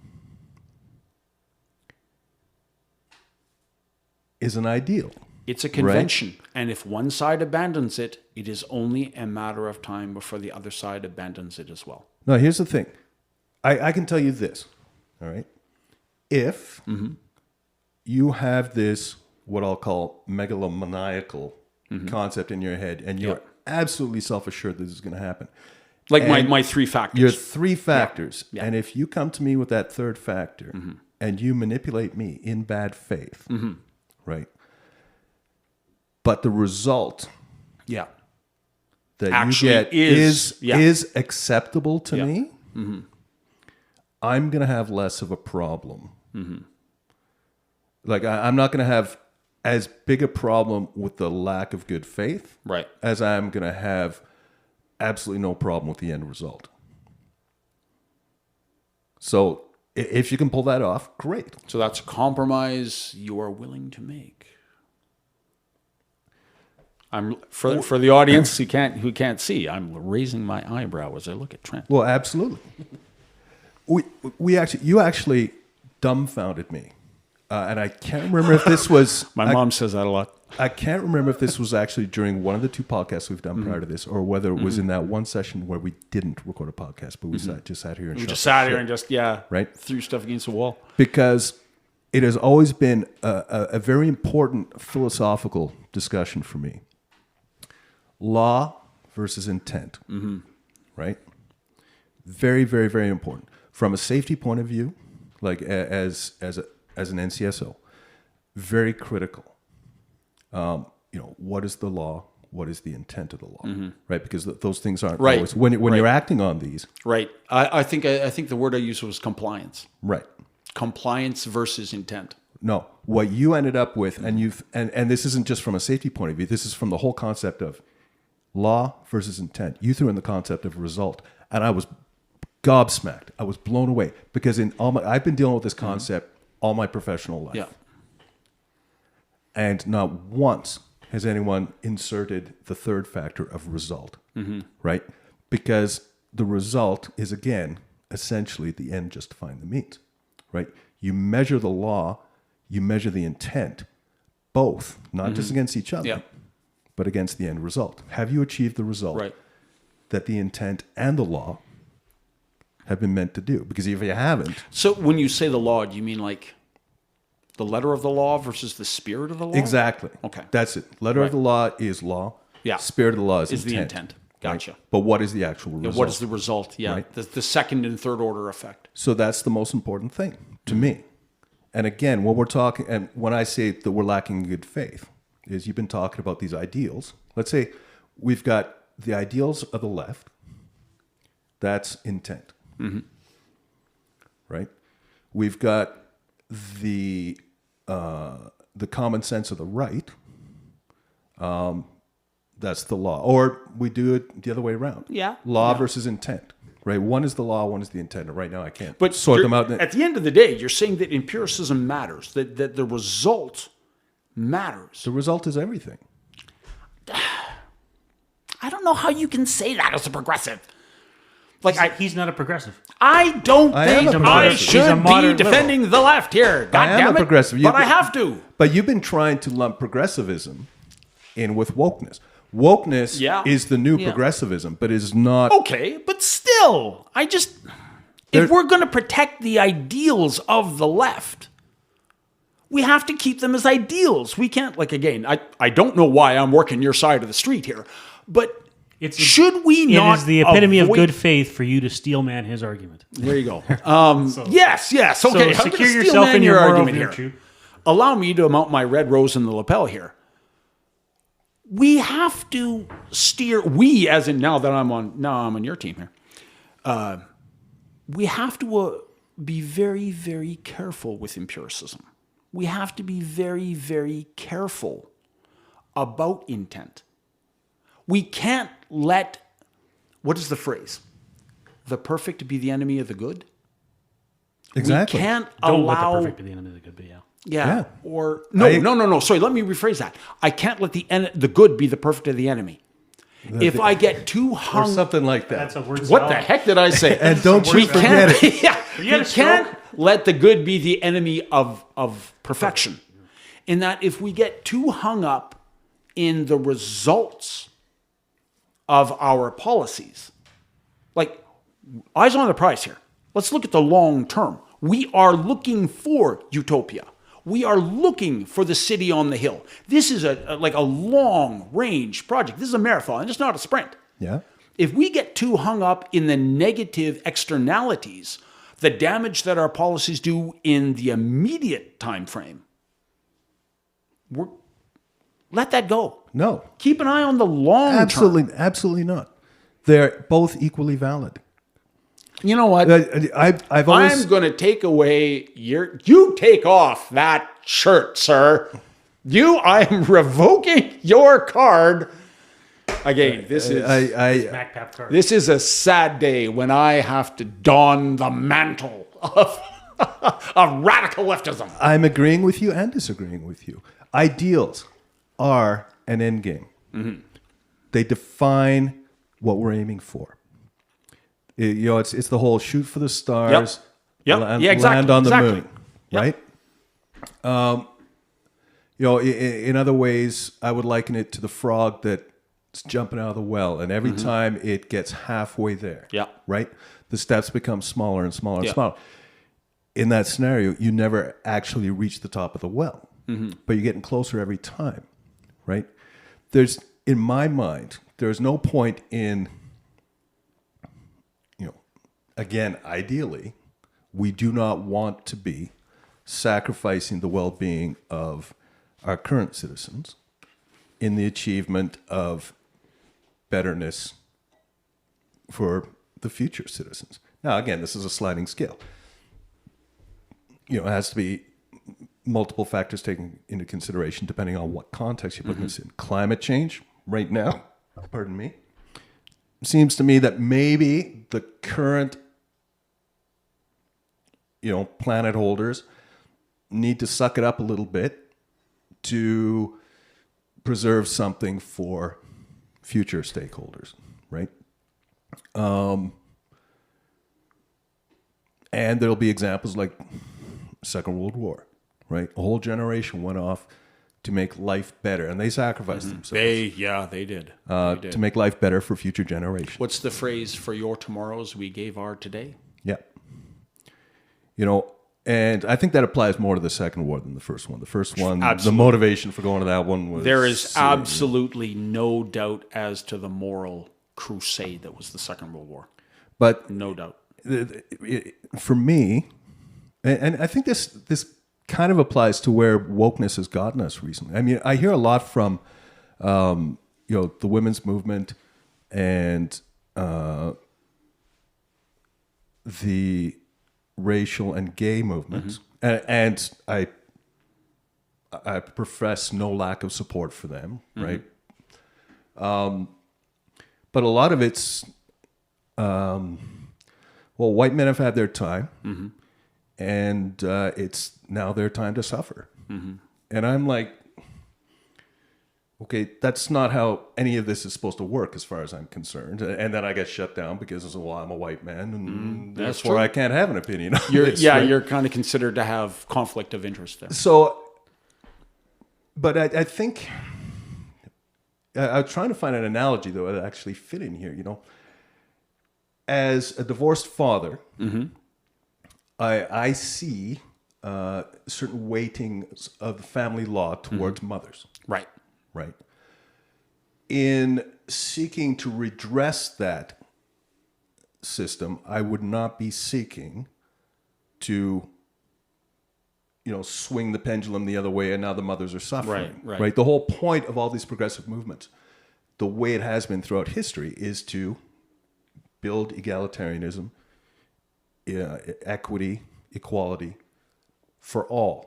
is an ideal. It's a convention. Right? And if one side abandons it, it is only a matter of time before the other side abandons it as well. No, here's the thing. I can tell you this, all right? If you have this, what I'll call megalomaniacal concept in your head, and you're absolutely self-assured that this is going to happen. Like my three factors. Your three factors. Yeah. And if you come to me with that third factor and you manipulate me in bad faith, right? But the result that actually you get is acceptable to me, I'm going to have less of a problem. Like I'm not going to have as big a problem with the lack of good faith as I'm going to have absolutely no problem with the end result. So if you can pull that off, great. So that's a compromise you are willing to make. I'm for the audience who can't see, I'm raising my eyebrow as I look at Trent. Well, absolutely. You actually dumbfounded me, and I can't remember if this was. My mom says that a lot. I can't remember if this was actually during one of the two podcasts we've done prior to this, or whether it was in that one session where we didn't record a podcast, but we just sat here and threw stuff against the wall. Because it has always been a very important philosophical discussion for me. Law versus intent, right? Very, very, very important. From a safety point of view, like as an NCSO, very critical. What is the law? What is the intent of the law? Right? Because those things aren't always when you're acting on these. Right. I think the word I used was compliance. Right. Compliance versus intent. No, what you ended up with, and this isn't just from a safety point of view. This is from the whole concept of law versus intent. You threw in the concept of result, and I was gobsmacked. I was blown away because I've been dealing with this concept all my professional life. Yeah. And not once has anyone inserted the third factor of result, right? Because the result is, again, essentially the end justifying the means, right? You measure the law, you measure the intent, both, not just against each other, but against the end result. Have you achieved the result that the intent and the law have been meant to do? Because if you haven't... So when you say the law, do you mean like the letter of the law versus the spirit of the law? Exactly. Okay. That's it. Letter of the law is law. Yeah. Spirit of the law is the intent. Gotcha. Right? But what is the actual result? What is the result? Yeah. Right? The second and third order effect. So that's the most important thing to me. And again, when we're talking, and when I say that we're lacking good faith, is you've been talking about these ideals. Let's say we've got the ideals of the left. That's intent. Right? We've got the common sense of the right. That's the law. Or we do it the other way around. Yeah. Law versus intent. Right? One is the law, one is the intent. And right now I can't sort them out. At the end of the day, you're saying that empiricism matters, that the result matters. The result is everything. I don't know how you can say that as a progressive. Like He's not a progressive. I don't I am think a I progressive. He's a should be moderate defending the left here. God I am damn a it. progressive. But I have to. But you've been trying to lump progressivism in with wokeness. Wokeness Yeah. is the new Yeah. progressivism, but is not. Okay, but still, if we're going to protect the ideals of the left, we have to keep them as ideals. We can't, again, I don't know why I'm working your side of the street here, but should we not? It is the epitome of avoid- good faith for you to steel man his argument. There you go. Yes. Okay. So I'm gonna secure steel yourself man in your moral argument virtue. here. Allow me to mount my red rose in the lapel here. We have to steer. We, as in now I'm on your team here. We have to be very, very careful with empiricism. We have to be very, very careful about intent. We can't let, what is the phrase? The perfect be the enemy of the good? Exactly. We can't Don't let the allow... perfect be the enemy of the good, but yeah. Yeah. Yeah. Or no. Sorry, let me rephrase that. I can't let the good be the perfect of the enemy. If I get too Or hung, something like that. That's a word. what the heck did I say? And don't you forget it. Yeah, You had we a stroke? can't let the good be the enemy of perfection. In that, if we get too hung up in the results of our policies, like eyes on the prize here. Let's look at the long term. We are looking for utopia. We are looking for the city on the hill. This is a long range project. This is a marathon. It's not a sprint. Yeah. If we get too hung up in the negative externalities, the damage that our policies do in the immediate time frame, let that go. No. Keep an eye on the long term. Absolutely not. They're both equally valid. You know what? I've always. I'm going to take away you take off that shirt, sir. I am revoking your card. Again, this is MacPap card. this is a sad day when I have to don the mantle of radical leftism. I'm agreeing with you and disagreeing with you. Ideals are an end game. Mm-hmm. They define what we're aiming for. It's the whole shoot for the stars, Yep. land, Yeah, exactly. land on the Exactly. moon, right? In other ways, I would liken it to the frog that's jumping out of the well, and every time it gets halfway there, Yeah. right, the steps become smaller and smaller and Yeah. smaller. In that scenario, you never actually reach the top of the well, but you're getting closer every time, right? In my mind, there's no point in, again, ideally, we do not want to be sacrificing the well-being of our current citizens in the achievement of betterness for the future citizens. Now, again, this is a sliding scale. It has to be multiple factors taken into consideration depending on what context you're putting this in. Climate change, right now, pardon me, seems to me that maybe the current planet holders need to suck it up a little bit to preserve something for future stakeholders, right? And there'll be examples like Second World War, right? A whole generation went off to make life better, and they sacrificed themselves They did. to make life better for future generations. What's the phrase for your tomorrows we gave our today? Yeah. And I think that applies more to the second war than the first one. The first one, Absolutely. the motivation for going to that one was... There is absolutely no doubt as to the moral crusade that was the Second World War. But No doubt. for me, and I think this kind of applies to where wokeness has gotten us recently. I mean, I hear a lot from, the women's movement and the racial and gay movements, and I profess no lack of support for them, right? But a lot of it's, white men have had their time, and it's now their time to suffer. And I'm like, Okay, that's not how any of this is supposed to work as far as I'm concerned. And then I get shut down because, well, I'm a white man and that's therefore true. I can't have an opinion on You're, this. Right? you're kind of considered to have conflict of interest there. So, but I think, I was trying to find an analogy, though, that actually fit in here, As a divorced father, I see certain weightings of the family law towards mothers. Right. Right. In seeking to redress that system, I would not be seeking to, swing the pendulum the other way, and now the mothers are suffering. Right. The whole point of all these progressive movements, the way it has been throughout history, is to build egalitarianism, equity, equality for all.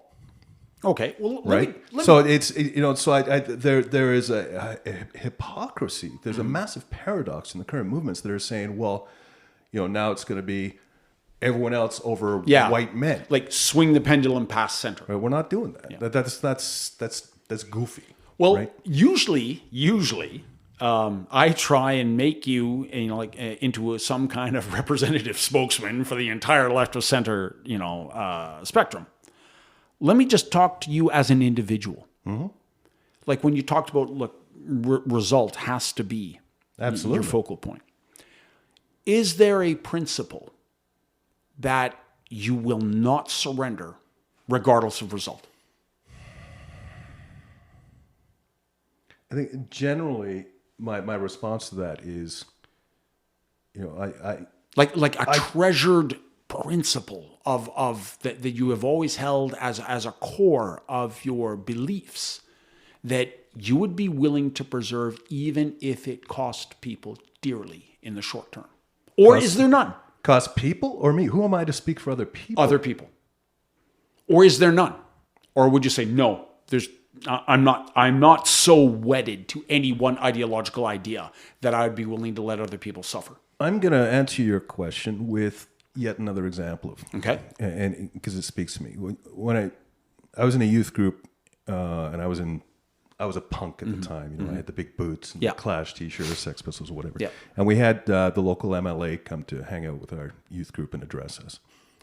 Okay. Well, Right. So there is a hypocrisy. There's a massive paradox in the current movements that are saying, well, now it's going to be everyone else over white men. Like swing the pendulum past center. Right? We're not doing that. Yeah. That's goofy. Well, right? usually, I try and make you, into some kind of representative spokesman for the entire left of center, spectrum. Let me just talk to you as an individual. Mm-hmm. Like when you talked about, result has to be absolutely your focal point. Is there a principle that you will not surrender regardless of result? I think generally my response to that is, I like a treasured principle of that you have always held as a core of your beliefs that you would be willing to preserve even if it cost people dearly in the short term? Or is there none? Cost people or me? Who am I to speak for other people? Other people. Or is there none? Or would you say, no, I'm not so wedded to any one ideological idea that I would be willing to let other people suffer? I'm going to answer your question with yet another example of and because it speaks to me. When I was in a youth group, and I was a punk at the time. I had the big boots and the Clash T-shirt or Sex Pistols or whatever. Yeah. And we had the local MLA come to hang out with our youth group and address us.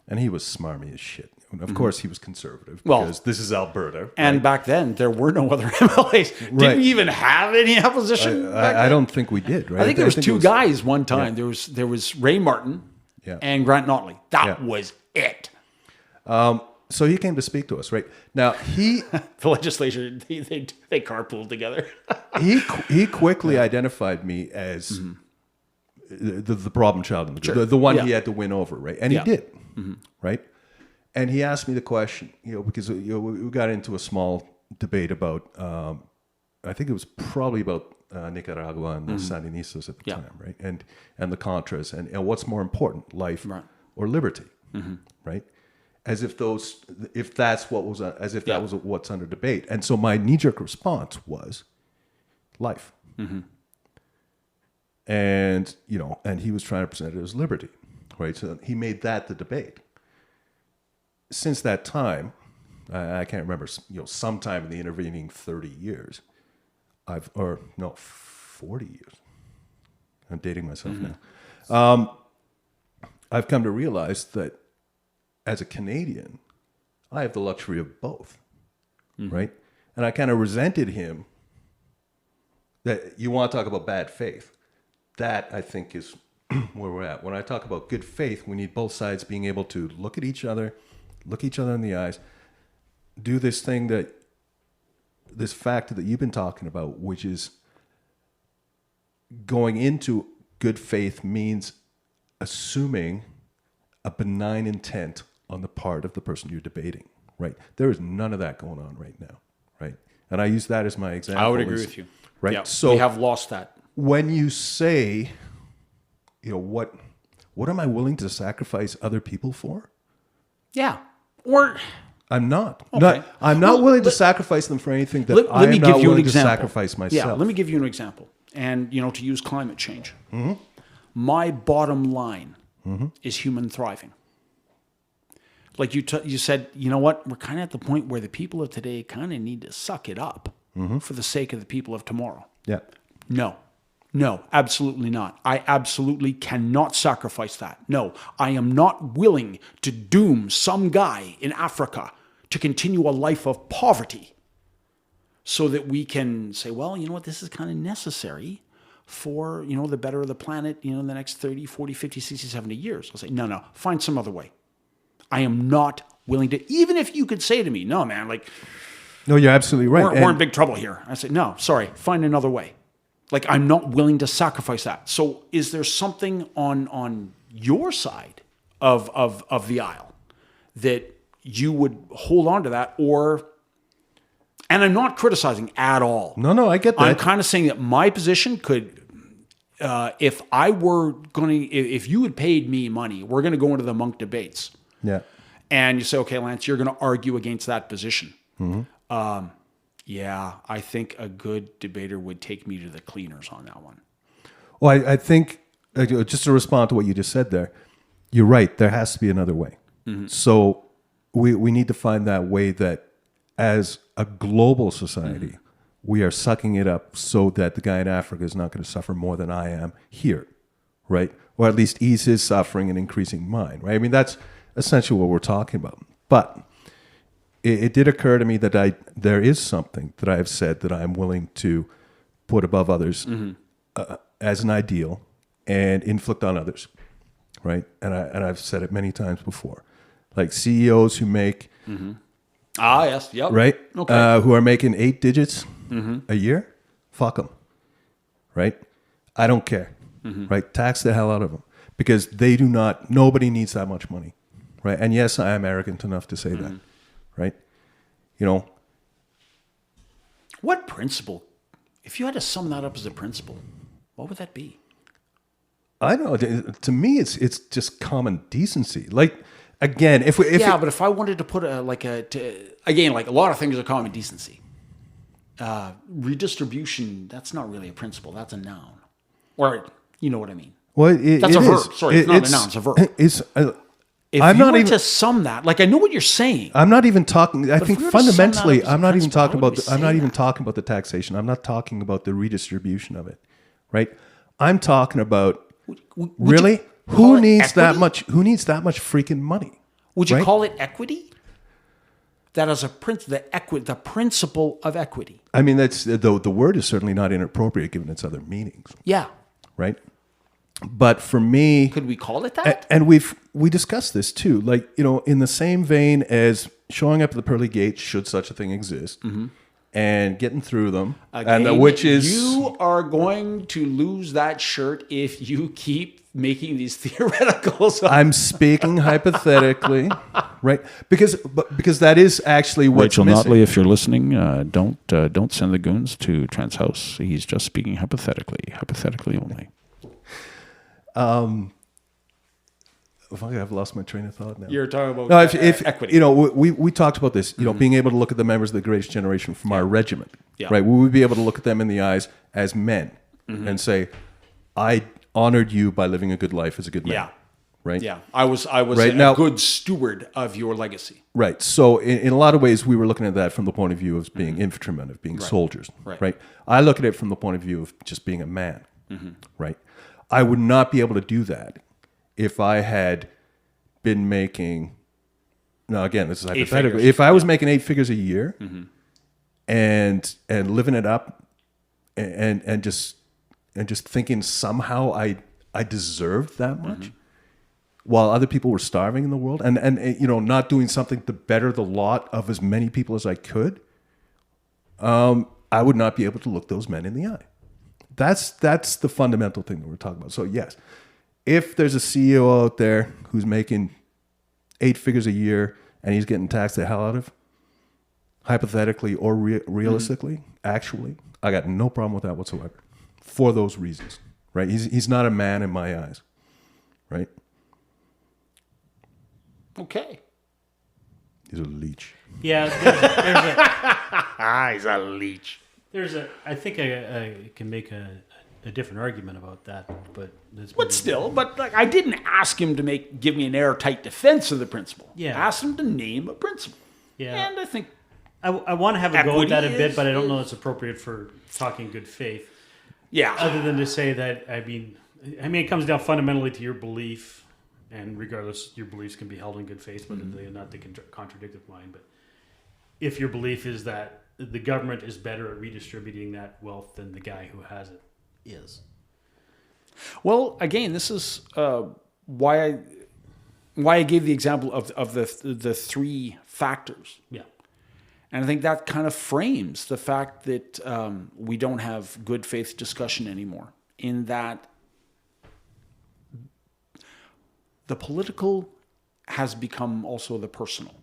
And he was smarmy as shit. And of course, he was conservative because this is Alberta. And right? back then, there were no other MLAs. Didn't we even have any opposition? I don't think we did. Right? I think there was two guys one time. Yeah. There was Ray Martin and Grant Notley. That was it. So he came to speak to us, right? Now, the legislature, they carpooled together. he quickly identified me as the problem child in the group, the one he had to win over, right? And he did, right? And he asked me the question, because we got into a small debate about, I think it was probably about Nicaragua and the Sandinistas at the time, right? And the Contras, and what's more important, life or liberty, right? As if that was what's under debate. And so my knee-jerk response was life. Mm-hmm. And, and he was trying to present it as liberty, right? So he made that the debate. Since that time, I can't remember, sometime in the intervening 30 years, 40 years. I'm dating myself now. I've come to realize that as a Canadian, I have the luxury of both, right? And I kind of resented him that you want to talk about bad faith. That, I think, is where we're at. When I talk about good faith, we need both sides being able to look each other in the eyes, do this factor that you've been talking about, which is going into good faith means assuming a benign intent on the part of the person you're debating, right? There is none of that going on right now, right? And I use that as my example. I would agree with you. Right? Yeah, so we have lost that. When you say, what am I willing to sacrifice other people for? Yeah. Or I'm not. Okay. I'm not willing to sacrifice them for anything that let me I'm give not you an willing to example. sacrifice myself. Yeah, let me give you an example. And, to use climate change. Mm-hmm. My bottom line is human thriving. Like you said, you know what? We're kind of at the point where the people of today kind of need to suck it up for the sake of the people of tomorrow? Yeah. No, absolutely not. I absolutely cannot sacrifice that. No, I am not willing to doom some guy in Africa to continue a life of poverty so that we can say, well, you know what, this is kind of necessary for, the better of the planet, in the next 30, 40, 50, 60, 70 years. I'll say, no, find some other way. I am not willing to, even if you could say to me, no, man, No, you're absolutely right. we're in big trouble here. I say, no, sorry, find another way. I'm not willing to sacrifice that. So is there something on your side of the aisle that you would hold on to that, and I'm not criticizing at all. No, I get that. I'm kind of saying that my position could, if you had paid me money, we're going to go into the Monk debates. Yeah. And you say, okay, Lance, you're going to argue against that position. Yeah, I think a good debater would take me to the cleaners on that one. Well, I think, just to respond to what you just said there, you're right. There has to be another way. So we need to find that way that as a global society, we are sucking it up so that the guy in Africa is not going to suffer more than I am here, right? Or at least ease his suffering and increasing mine, right? I mean, that's essentially what we're talking about. But it did occur to me that there is something that I have said that I'm willing to put above others as an ideal and inflict on others, right? And I've said it many times before, like CEOs who make yes, yep, right, okay, who are making 8 digits a year, fuck them, right? I don't care, right? Tax the hell out of them because they do not. Nobody needs that much money, right? And yes, I am arrogant enough to say that. Right? What principle, if you had to sum that up as a principle, what would that be? I don't know. To me, it's just common decency. Again, if but if I wanted to put a lot of things are common decency. Redistribution, that's not really a principle. That's a noun. Or, you know what I mean. Well, that's a verb. Sorry, it's not a noun. It's a verb. If I'm you not were even to sum that, I know what you're saying. I'm not even talking. I think if we were to sum that fundamentally, up as a I'm not even principle, talking how would about. we I'm not say even that? talking about the taxation. I'm not talking about the redistribution of it, right? I'm talking about Would really you call who it needs that equity? much. Who needs that much freaking money? Would you right? call it equity? That as a the principle of equity. I mean, that's the word is certainly not inappropriate given its other meanings, Yeah. right? But for me, Could we call it that? and we discussed this too, in the same vein as showing up at the pearly gates, should such a thing exist, and getting through them, Again, which is you are going to lose that shirt if you keep making these theoreticals. I'm speaking hypothetically, right? Because that is actually what's Rachel missing. Notley, if you're listening, don't send the goons to Trent's house. He's just speaking hypothetically only. Fuck, I've lost my train of thought now. You're talking about No, if equity. we talked about this, being able to look at the members of the greatest generation from our regiment, Yeah. right? We would be able to look at them in the eyes as men and say, I honored you by living a good life as a good man. Yeah. Right? Yeah, I was Right, a now- good steward of your legacy. Right. So in a lot of ways, we were looking at that from the point of view of being infantrymen, of being soldiers. Right. I look at it from the point of view of just being a man. Right. I would not be able to do that if I had been making. Now, again, this is hypothetical. figures. If I was making 8 figures a year, and living it up, and just thinking somehow I deserved that much. While other people were starving in the world and not doing something to better the lot of as many people as I could, I would not be able to look those men in the eye. That's the fundamental thing that we're talking about. So yes, if there's a CEO out there who's making 8 figures a year and he's getting taxed the hell out of, hypothetically or realistically, actually, I got no problem with that whatsoever for those reasons, right? He's not a man in my eyes, right? Okay. He's a leech. Yeah, He's a leech. I think I can make a different argument about that, but But still, I didn't ask him to give me an airtight defense of the principle. Yeah. I asked him to name a principle. Yeah. And I think I want to have a go at that a Equity bit, but I don't is- know it's appropriate for talking good faith. Yeah. Other than to say that, I mean, it comes down fundamentally to your belief, and regardless, your beliefs can be held in good faith, whether they are not they contradict with mine. But if your belief is that the government is better at redistributing that wealth than the guy who has it is. Well, again, this is why I gave the example of the three factors. Yeah. And I think that kind of frames the fact that we don't have good faith discussion anymore, in that the political has become also the personal.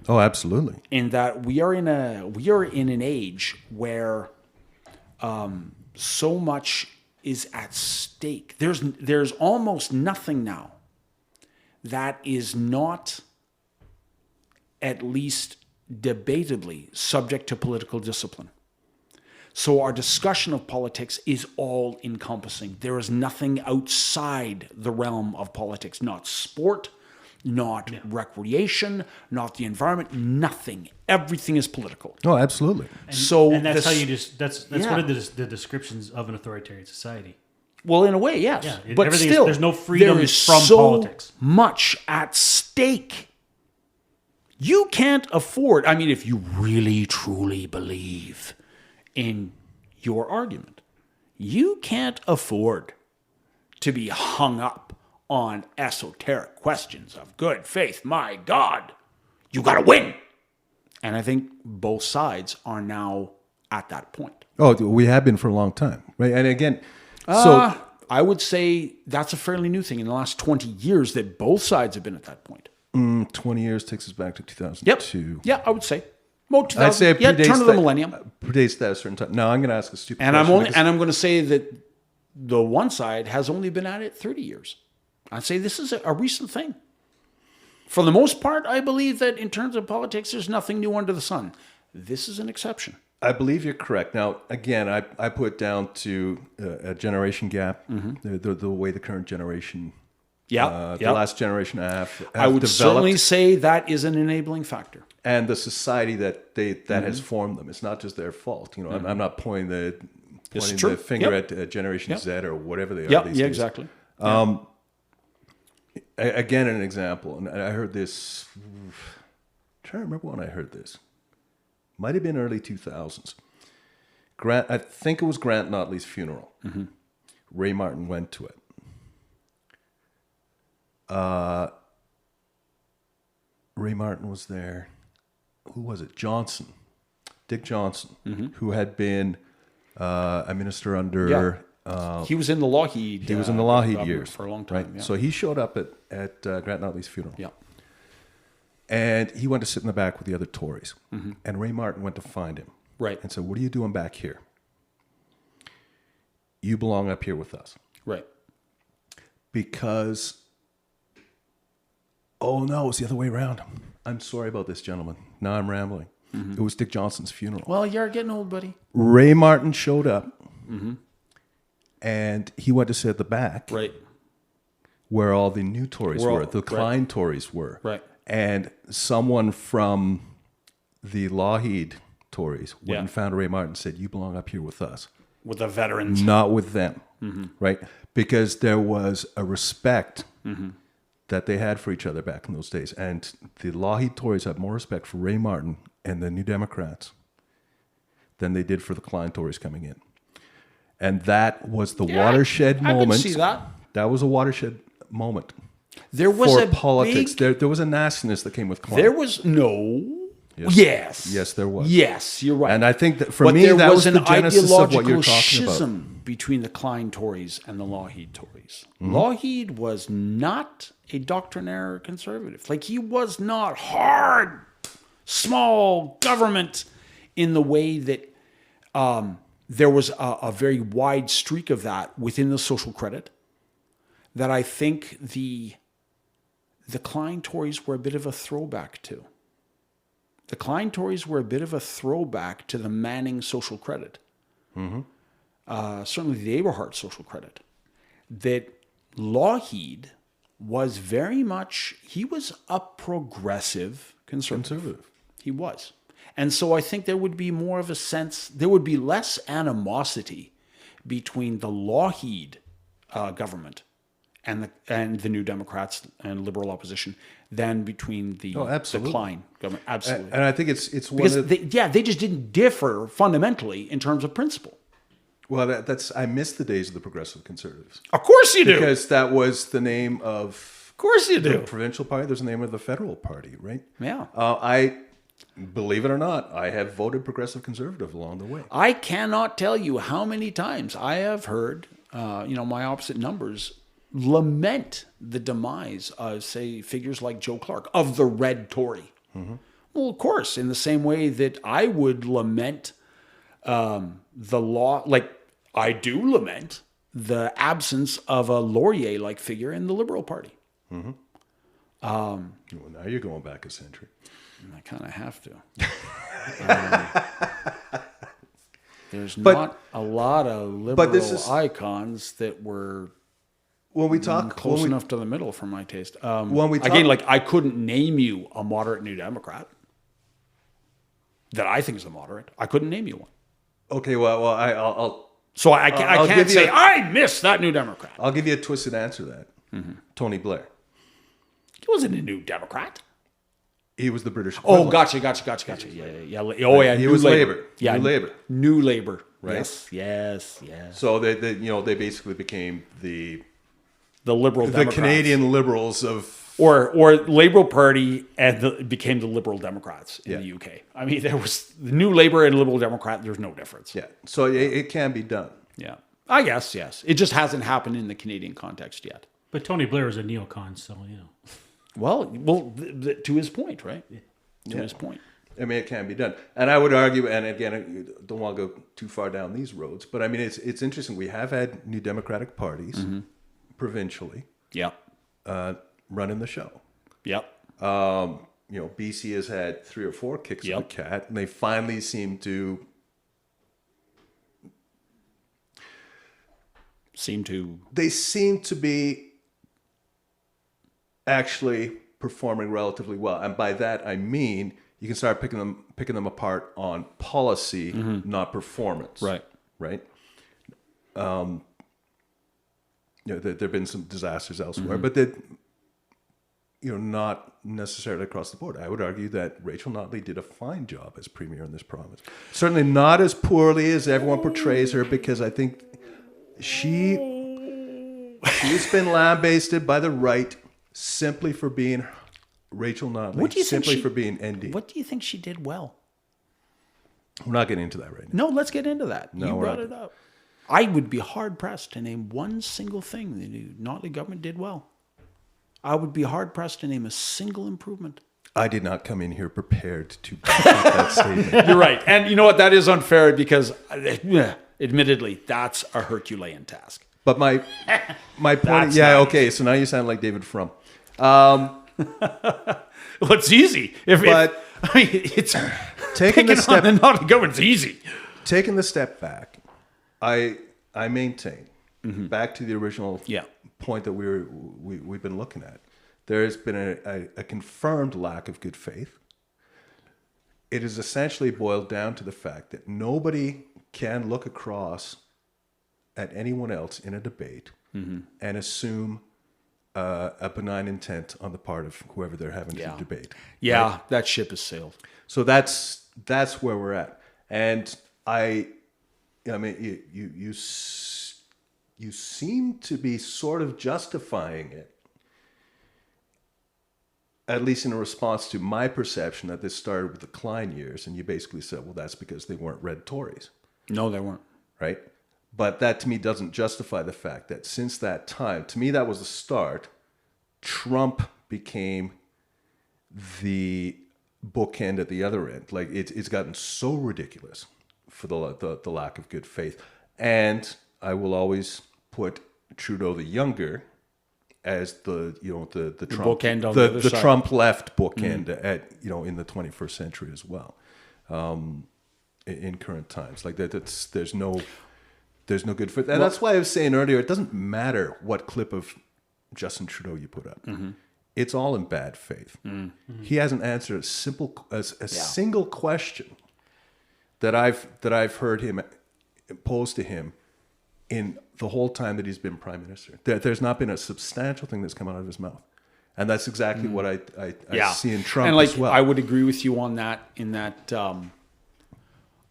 Oh, absolutely. In that we are in an age where so much is at stake. There's almost nothing now that is not at least debatably subject to political discipline. So our discussion of politics is all encompassing. There is nothing outside the realm of politics, not sport, not recreation, not the environment, nothing. Everything is political. Oh, absolutely. And that's how you just that's Yeah. one of the descriptions of an authoritarian society. Well, in a way, yes. Yeah, but everything is- still, there's no freedom there is from so politics. much at stake. You can't afford, if you really, truly believe in your argument, you can't afford to be hung up on esoteric questions of good faith. My God, you got to win. And I think both sides are now at that point. Oh, we have been for a long time, right? And again, so I would say that's a fairly new thing in the last 20 years that both sides have been at that point. 20 years takes us back to 2002. Yeah, I would say. Well, I'd say it turn predates of the millennium. Predates that a certain time. No, I'm going to ask a stupid And question. I'm going to say that the one side has only been at it 30 years. I'd say this is a recent thing. For the most part, I believe that in terms of politics, there's nothing new under the sun. This is an exception. I believe you're correct. Now, again, I put it down to a generation gap, the way the current generation, the last generation have I would developed, certainly say that is an enabling factor. and the society that has formed them. It's not just their fault. I'm not pointing the true. finger Yep. at Generation Yep. Z or whatever they are. Yeah, these days. exactly. Again, an example, and I heard this. I'm trying to remember when I heard this. Might have been early 2000s. I think it was Grant Notley's funeral. Ray Martin went to it. Ray Martin was there. Who was it? Johnson, Dick Johnson, who had been a minister under. He was in the Lougheed. He was in the Lougheed government years for a long time. right? Yeah. So he showed up at Grant Notley's funeral. Yeah. And he went to sit in the back with the other Tories. And Ray Martin went to find him. Right. And said, "What are you doing back here? You belong up here with us." Right. Because, oh no, it's the other way around. I'm sorry about this, gentlemen. Now I'm rambling. It was Dick Johnson's funeral. Well, you're getting old, buddy. Ray Martin showed up. And he went to sit at the back. Right. Where all the new Tories were, the right. Klein Tories were. Right. And someone from the Lougheed Tories went Yeah. and found Ray Martin and said, "You belong up here with us, With the veterans. not with them." Right? Because there was a respect that they had for each other back in those days. And the Lougheed Tories had more respect for Ray Martin and the New Democrats than they did for the Klein Tories coming in. And that was the watershed I moment. could see that. That was a watershed moment There was for a politics. big- There was a nastiness that came with Klein. There was no. Yes. Yes. Yes, there was. Yes, you're right. And I think that for But me, there that was an the genesis of what you're ideological talking about. schism between the Klein Tories and the Lougheed Tories. Mm-hmm. Lougheed was not a doctrinaire conservative. Like, he was not hard, small government in the way that there was a very wide streak of that within the social credit that I think the Klein Tories were a bit of a throwback to. The Klein Tories were a bit of a throwback to the Manning social credit. Certainly the Eberhard social credit. That Lougheed was very much, he was a progressive conservative. He was. And so I think there would be more of a sense, there would be less animosity between the Lougheed government and the New Democrats and Liberal opposition than between the Klein government. Absolutely. And I think it's one Because of they just didn't differ fundamentally in terms of principle. well, that's I miss the days of the Progressive Conservatives. Of course you do. Because that was the name of Of course you the do. provincial party. There's the name of the federal party, right? Yeah. I believe it or not, I have voted Progressive Conservative along the way. I cannot tell you how many times I have heard, my opposite numbers lament the demise of, say, figures like Joe Clark, of the Red Tory. Mm-hmm. Well, of course, in the same way that I would lament the law, like I do lament the absence of a Laurier-like figure in the Liberal Party. Mm-hmm. Well, now you're going back a century. I kind of have to. There's not a lot of liberal icons that were when we talk close enough to the middle for my taste. When we talk, again, like I couldn't name you a moderate New Democrat that I think is a moderate. I couldn't name you one. Okay, well, I'll So I can't say I miss that New Democrat. I'll give you a twisted answer to that. Mm-hmm. Tony Blair. He wasn't a New Democrat. He was the British. Oh, gotcha. Yeah. Oh, yeah. He was Labour. Yeah, New Labour. New Labour. Right. Yes. So they basically became the Liberal Democrats. Canadian Liberals of or Labour Party and became the Liberal Democrats in the UK. I mean, there was the New Labour and Liberal Democrat. There's no difference. Yeah. So it can be done. Yeah. I guess yes. It just hasn't happened in the Canadian context yet. But Tony Blair is a neocon, so Well, to his point, right? To his point. I mean, it can be done. And I would argue, and again, I don't want to go too far down these roads, but I mean, it's interesting. We have had New Democratic parties provincially running the show. Yep. BC has had 3 or 4 kicks of the cat, and they finally seem to be actually performing relatively well, and by that I mean you can start picking them apart on policy, not performance. Right. There've been some disasters elsewhere, but that not necessarily across the board. I would argue that Rachel Notley did a fine job as premier in this province. Certainly not as poorly as everyone portrays her, because I think she's been lambasted by the right simply for being Rachel Notley, simply for being ND. What do you think she did well? We're not getting into that right now. No, let's get into that. No, you brought it up. I would be hard-pressed to name one single thing the Notley government did well. I would be hard-pressed to name a single improvement. I did not come in here prepared to back up that statement. You're right. And you know what? That is unfair because, admittedly, that's a Herculean task. But my point, okay, so now you sound like David Frum. Well, it's easy. It's taking the step. On the Notley government's easy. Taking the step back, I maintain back to the original point that we've been looking at. There has been a confirmed lack of good faith. It is essentially boiled down to the fact that nobody can look across at anyone else in a debate and assume a benign intent on the part of whoever they're having to debate. Yeah, right? That ship has sailed. So that's where we're at. And I mean, you seem to be sort of justifying it, at least in a response to my perception that this started with the Klein years, and you basically said, well, that's because they weren't red Tories. No, they weren't. Right? But that to me doesn't justify the fact that since that time, to me that was the start, Trump became the bookend at the other end. Like it's gotten so ridiculous for the lack of good faith. And I will always put Trudeau the younger as the Trump bookend on the side. Trump left bookend at in the 21st century as well. In current times, like there's no good fit, and that's why I was saying earlier, it doesn't matter what clip of Justin Trudeau you put up. it's all in bad faith. He hasn't answered a single question that I've heard him pose to him in the whole time that he's been prime minister. There's not been a substantial thing that's come out of his mouth, and that's exactly what I see in Trump and like, as well. I would agree with you on that. In that,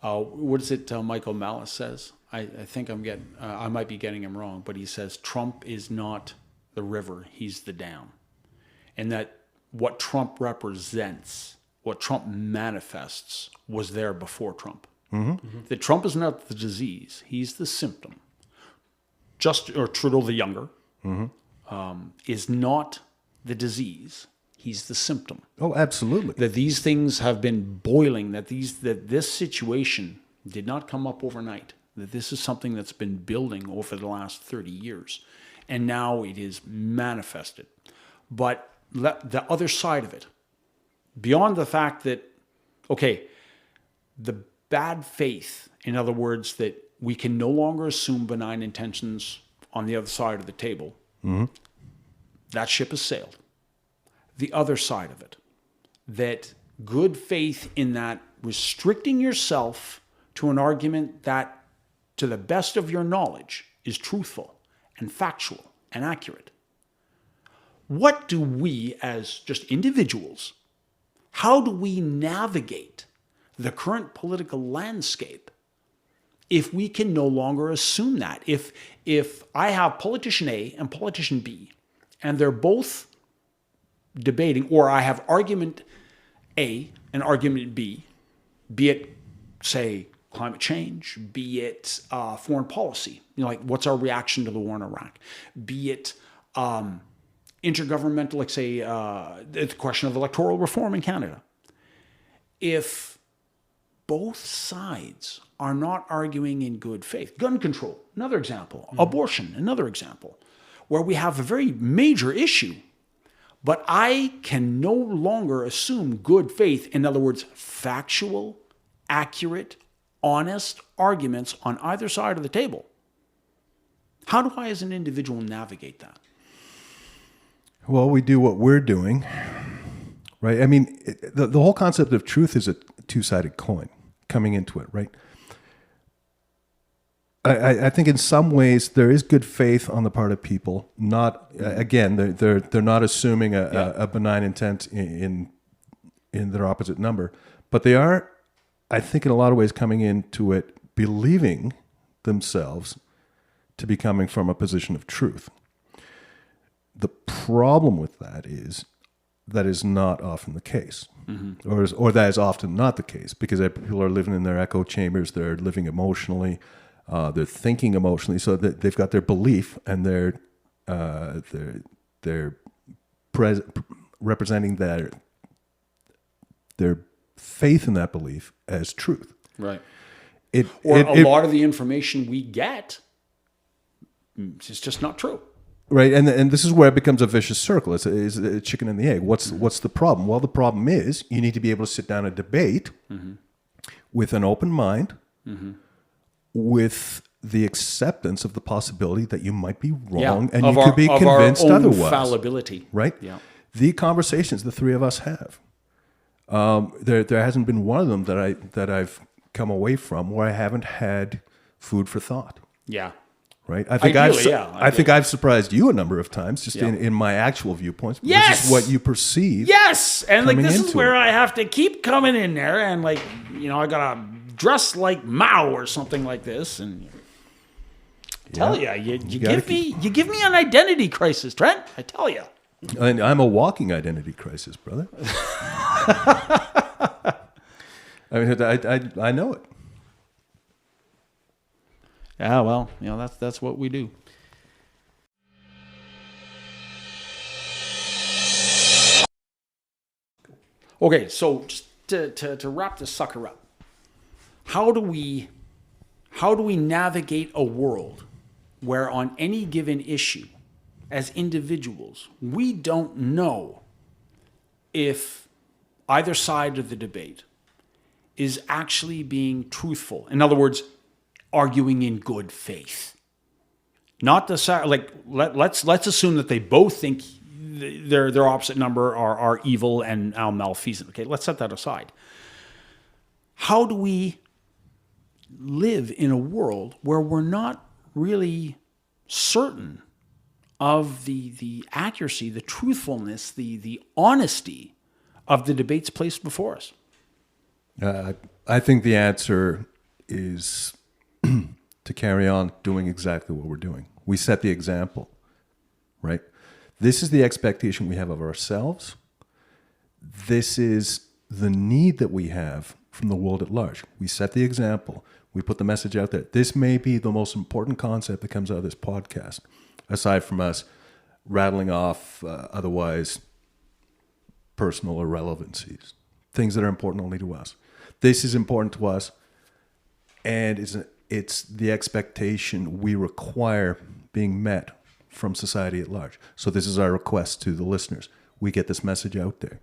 what is it? Michael Malice says. I think I might be getting him wrong, but he says Trump is not the river; he's the dam, and that what Trump represents, what Trump manifests, was there before Trump. That Trump is not the disease; he's the symptom. Or Trudeau the younger is not the disease; he's the symptom. Oh, absolutely. That these things have been boiling. That this situation did not come up overnight. That this is something that's been building over the last 30 years, and now it is manifested. But the other side of it, beyond the fact that, okay, the bad faith, in other words, that we can no longer assume benign intentions on the other side of the table, that ship has sailed. The other side of it, that good faith in that restricting yourself to an argument that, to the best of your knowledge, is truthful and factual and accurate. What do we, as just individuals, how do we navigate the current political landscape if we can no longer assume that? If I have politician A and politician B, and they're both debating, or I have argument A and argument B, be it, say, climate change, be it foreign policy, like what's our reaction to the war in Iraq, be it intergovernmental, like say, the question of electoral reform in Canada. If both sides are not arguing in good faith, gun control, another example, abortion, another example, where we have a very major issue, but I can no longer assume good faith, in other words, factual, accurate, honest arguments on either side of the table. How do I, as an individual, navigate that? Well, we do what we're doing, right? I mean, the whole concept of truth is a two-sided coin coming into it, right? I think in some ways there is good faith on the part of people. Not again, they're not assuming a benign intent in their opposite number, but they are, I think, in a lot of ways coming into it believing themselves to be coming from a position of truth. The problem with that is not often the case, or that is often not the case, because people are living in their echo chambers. They're living emotionally, they're thinking emotionally, so that they've got their belief and they're representing their faith in that belief as truth. Right. A lot of the information we get is just not true. Right, and this is where it becomes a vicious circle. It's a chicken and the egg. What's the problem? Well, the problem is you need to be able to sit down and debate with an open mind, with the acceptance of the possibility that you might be wrong, and you could be convinced our own otherwise. Fallibility, right? Yeah. The conversations the three of us have, there hasn't been one of them that I've come away from where I haven't had food for thought. Yeah. Right. I think I've surprised you a number of times, just in my actual viewpoints. Yes, this is what you perceive. Yes, and like this is where I have to keep coming in there, and like I gotta dress like Mao or something like this, and tell you give me an identity crisis, Trent. I tell you, and I'm a walking identity crisis, brother. I mean, I know it. Yeah, well, that's what we do. Okay, so just to wrap this sucker up, how do we navigate a world where on any given issue, as individuals, we don't know if either side of the debate is actually being truthful? In other words, arguing in good faith. Not the let's assume that they both think their opposite number are evil and malfeasant. Okay, let's set that aside. How do we live in a world where we're not really certain of the accuracy, the truthfulness, the honesty of the debates placed before us? I think the answer is to carry on doing exactly what we're doing. We set the example, right? This is the expectation we have of ourselves. This is the need that we have from the world at large. We set the example. We put the message out there. This may be the most important concept that comes out of this podcast, aside from us rattling off otherwise personal irrelevancies, things that are important only to us. This is important to us, and it's the expectation we require being met from society at large. So this is our request to the listeners. We get this message out there.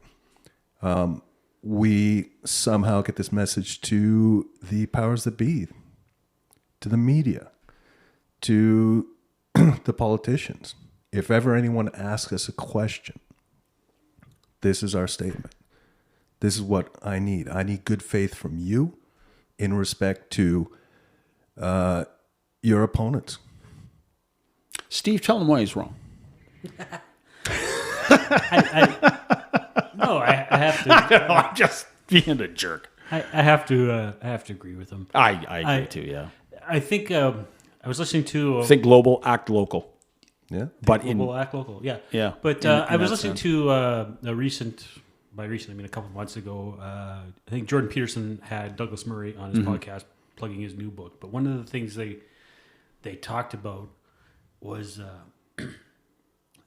We somehow get this message to the powers that be, to the media, to the politicians. If ever anyone asks us a question, this is our statement. This is what I need. I need good faith from you in respect to your opponents. Steve, tell him why he's wrong. No, I have to. I'm just being a jerk. I have to agree with him. I agree too, yeah. I think I was listening to. Think global, act local. Yeah. But global, act local. Yeah. Yeah, But in I was that listening sense. to a recent. By recent, I mean a couple of months ago. I think Jordan Peterson had Douglas Murray on his podcast, plugging his new book. But one of the things they talked about was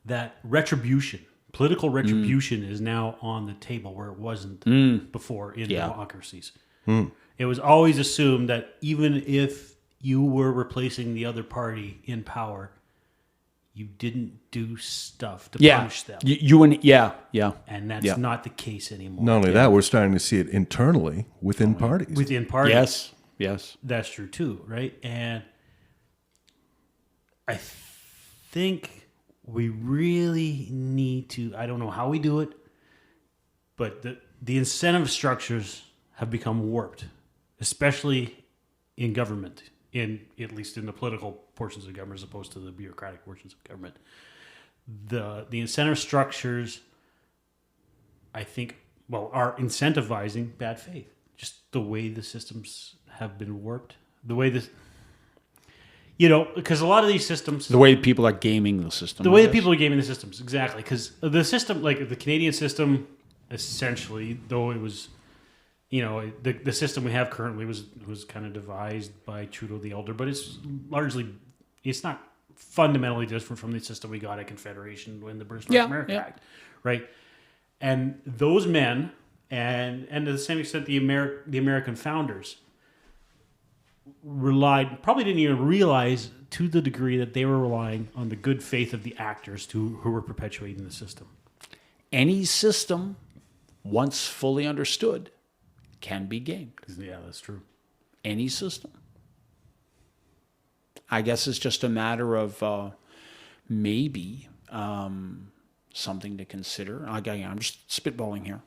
that retribution, political retribution, is now on the table where it wasn't before in democracies. It was always assumed that even if you were replacing the other party in power, you didn't do stuff to punish them. And that's not the case anymore. Not only that, we're starting to see it internally within parties. Within parties. Yes. That's true too, right? And I think we really need to, I don't know how we do it, but the incentive structures have become warped, especially in government, at least in the political portions of government as opposed to the bureaucratic portions of government. The incentive structures, I think, are incentivizing bad faith. Just the way the systems have been warped. The way this, because a lot of these systems... The way people are gaming the system. The way that people are gaming the systems, exactly. Because the system, like the Canadian system, essentially, though it was... the system we have currently was kind of devised by Trudeau the Elder, but it's not fundamentally different from the system we got at Confederation when the British North America Act, right? And those men, and to the same extent the American founders, probably didn't even realize to the degree that they were relying on the good faith of the actors who were perpetuating the system. Any system, once fully understood, can be gamed. Yeah, that's true. Any system. I guess it's just a matter of maybe something to consider. I'm just spitballing here.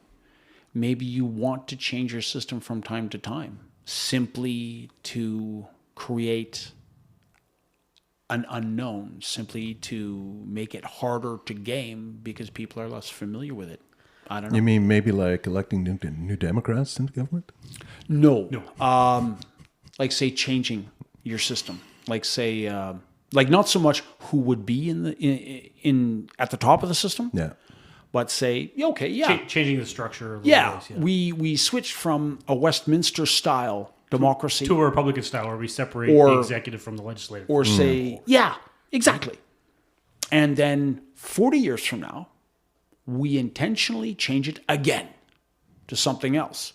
Maybe you want to change your system from time to time simply to create an unknown, simply to make it harder to game because people are less familiar with it. I don't know. You mean maybe like electing new Democrats into government? No. Like say changing your system. Like say, like not so much who would be in at the top of the system. Yeah. But say, changing the structure. Of the we switched from a Westminster style democracy to a Republican style, where we separate the executive from the legislative. Or say, exactly. And then 40 years from now, we intentionally change it again to something else.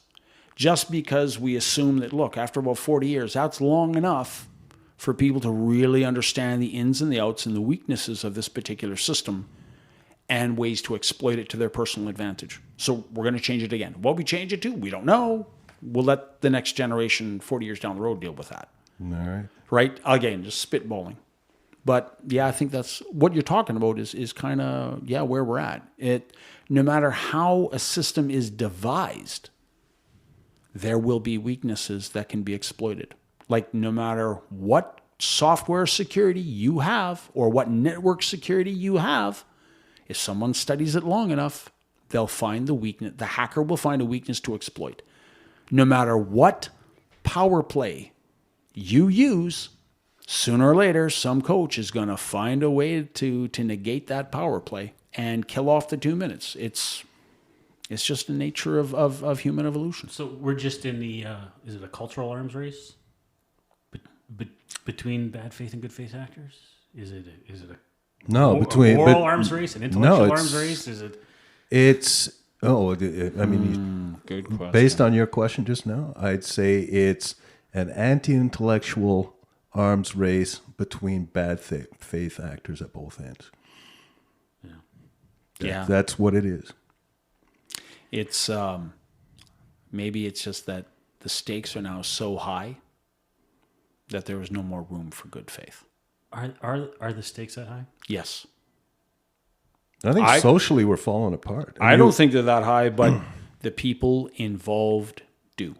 Just because we assume that, look, after about 40 years, that's long enough for people to really understand the ins and the outs and the weaknesses of this particular system and ways to exploit it to their personal advantage. So we're going to change it again. What we change it to, we don't know. We'll let the next generation 40 years down the road deal with that. All right. Right? Again, just spitballing. But yeah, I think that's what you're talking about is kind of, where we're at. No matter how a system is devised, there will be weaknesses that can be exploited. Like no matter what software security you have or what network security you have, if someone studies it long enough, they'll find the weakness. The hacker will find a weakness to exploit. No matter what power play you use, sooner or later, some coach is going to find a way to negate that power play and kill off the 2 minutes. It's just the nature of human evolution. So we're just in the, is it a cultural arms race between bad faith and good faith actors? Is it a moral arms race, an intellectual arms race? Is it? It's, I mean, Good question. based on your question just now, I'd say it's an anti-intellectual arms race between bad faith actors at both ends. Yeah. That's what it is. It's maybe it's just that the stakes are now so high that there is no more room for good faith. Are the stakes that high? Yes. I think socially we're falling apart. I don't think they're that high, but the people involved do.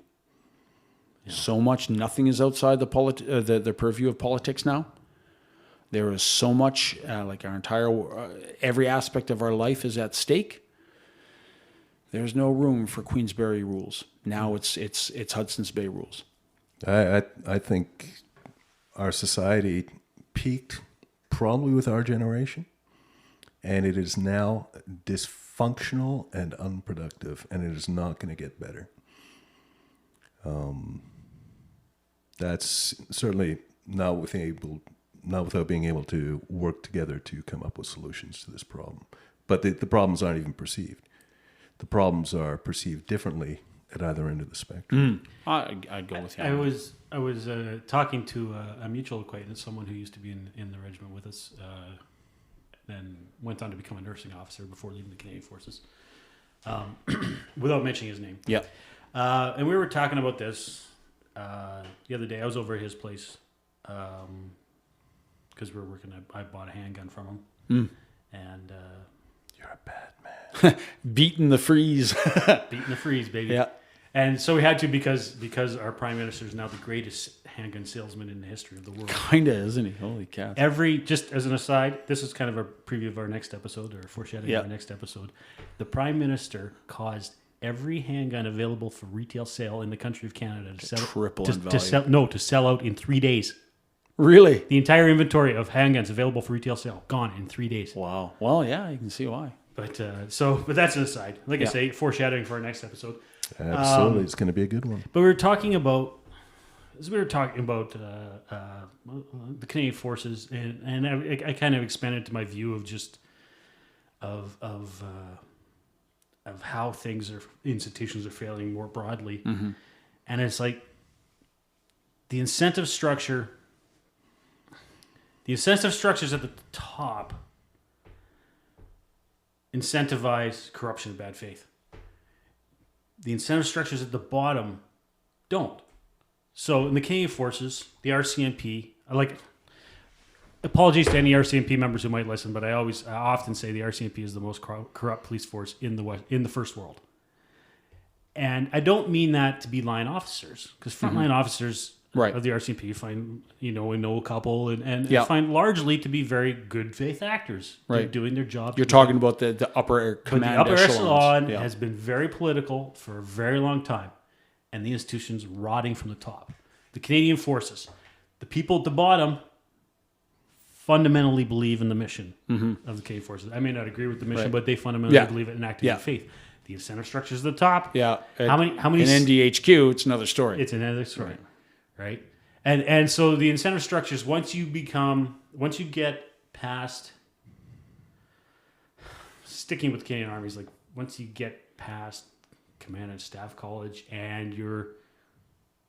Yeah. So much, nothing is outside the purview of politics now. There is so much, like our entire, every aspect of our life is at stake. There's no room for Queensberry rules. Now it's Hudson's Bay rules. I think our society peaked probably with our generation, and it is now dysfunctional and unproductive, and it is not going to get better. That's certainly not without being able to work together to come up with solutions to this problem. But the problems aren't even perceived. The problems are perceived differently at either end of the spectrum. I'd go with you. I was talking to a mutual acquaintance, someone who used to be in the regiment with us, then went on to become a nursing officer before leaving the Canadian Forces, without mentioning his name. Yeah. And we were talking about this the other day. I was over at his place because we were working. I bought a handgun from him, and You're a bad man. Beating the freeze. beating the freeze, baby. Yeah. And so we had to because our prime minister is now the greatest handgun salesman in the history of the world. Kinda, isn't he? Holy cow. Just as an aside, this is kind of a preview of our next episode or foreshadowing of our next episode. The prime minister caused every handgun available for retail sale in the country of Canada to sell triple in value. to sell out in 3 days. Really? The entire inventory of handguns available for retail sale gone in 3 days. Wow. Well, yeah, you can see why. But that's an aside. Like I say, foreshadowing for our next episode. Absolutely, it's going to be a good one. But we were talking about the Canadian Forces, and I kind of expanded to my view of just of how institutions are failing more broadly, and it's like the incentive structures at the top incentivize corruption and bad faith. The incentive structures at the bottom don't. So in the Canadian Forces, the RCMP, apologies to any RCMP members who might listen, but I often say the RCMP is the most corrupt police force in the first world. And I don't mean that to be line officers, because frontline officers of the RCMP you find, know a couple and find largely to be very good faith actors. They're doing their job. You're talking about the upper command echelons. The upper echelon has has been very political for a very long time, and the institution's rotting from the top. The Canadian Forces, the people at the bottom fundamentally believe in the mission of the Canadian Forces. I may not agree with the mission, but they fundamentally believe it and act in faith. The incentive structures at the top. Yeah. How many? In NDHQ, it's another story. It's another story. Right. And so the incentive structures, once you get past, sticking with Canadian Armies, like once you get past Command and Staff College and you're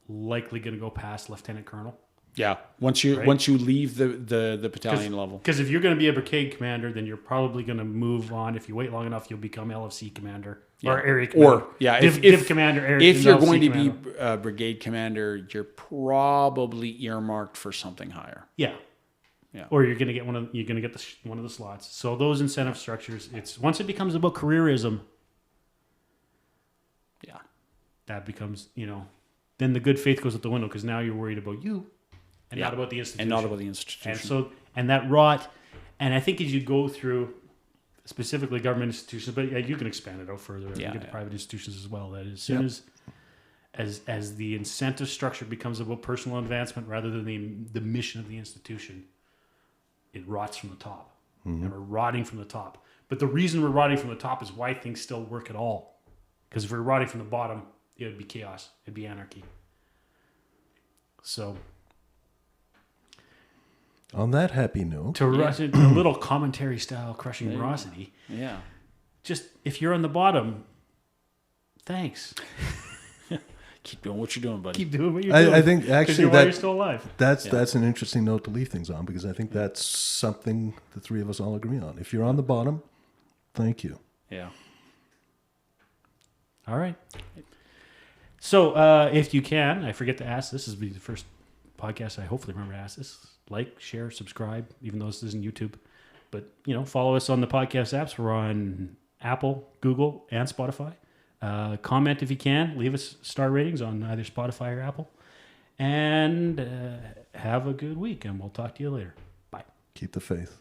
likely going to go past Lieutenant Colonel. Yeah. Once you leave the battalion level. Because if you're going to be a brigade commander, then you're probably going to move on. If you wait long enough, you'll become LFC commander or area commander. Div commander. If you're going to be brigade commander, you're probably earmarked for something higher. Yeah. Yeah. or you're going to get one of one of the slots. So those incentive structures, it's once it becomes about careerism, Yeah. that becomes, then the good faith goes out the window because now you're worried about you and Yeah. not about the institution. And not about the institution. And that rot, and I think as you go through specifically government institutions, but you can expand it out further. You get to private institutions as well. That as soon as the incentive structure becomes about personal advancement rather than the mission of the institution, it rots from the top. And we're rotting from the top. But the reason we're rotting from the top is why things still work at all. Because if we're rotting from the bottom, it would be chaos. It'd be anarchy. So, On that happy note, a little commentary style crushing veracity. Yeah. Just if you're on the bottom, thanks. Keep doing what you're doing, buddy. Keep doing what you're doing. I think actually while you're still alive. that's an interesting note to leave things on, because I think that's something the three of us all agree on. If you're on the bottom, thank you. Yeah. All right. So if you can, I forget to ask this. This will be the first podcast I hopefully remember to ask this. Like, share, subscribe, even though this isn't YouTube. But, follow us on the podcast apps. We're on Apple, Google, and Spotify. Comment if you can. Leave us star ratings on either Spotify or Apple. And have a good week, and we'll talk to you later. Bye. Keep the faith.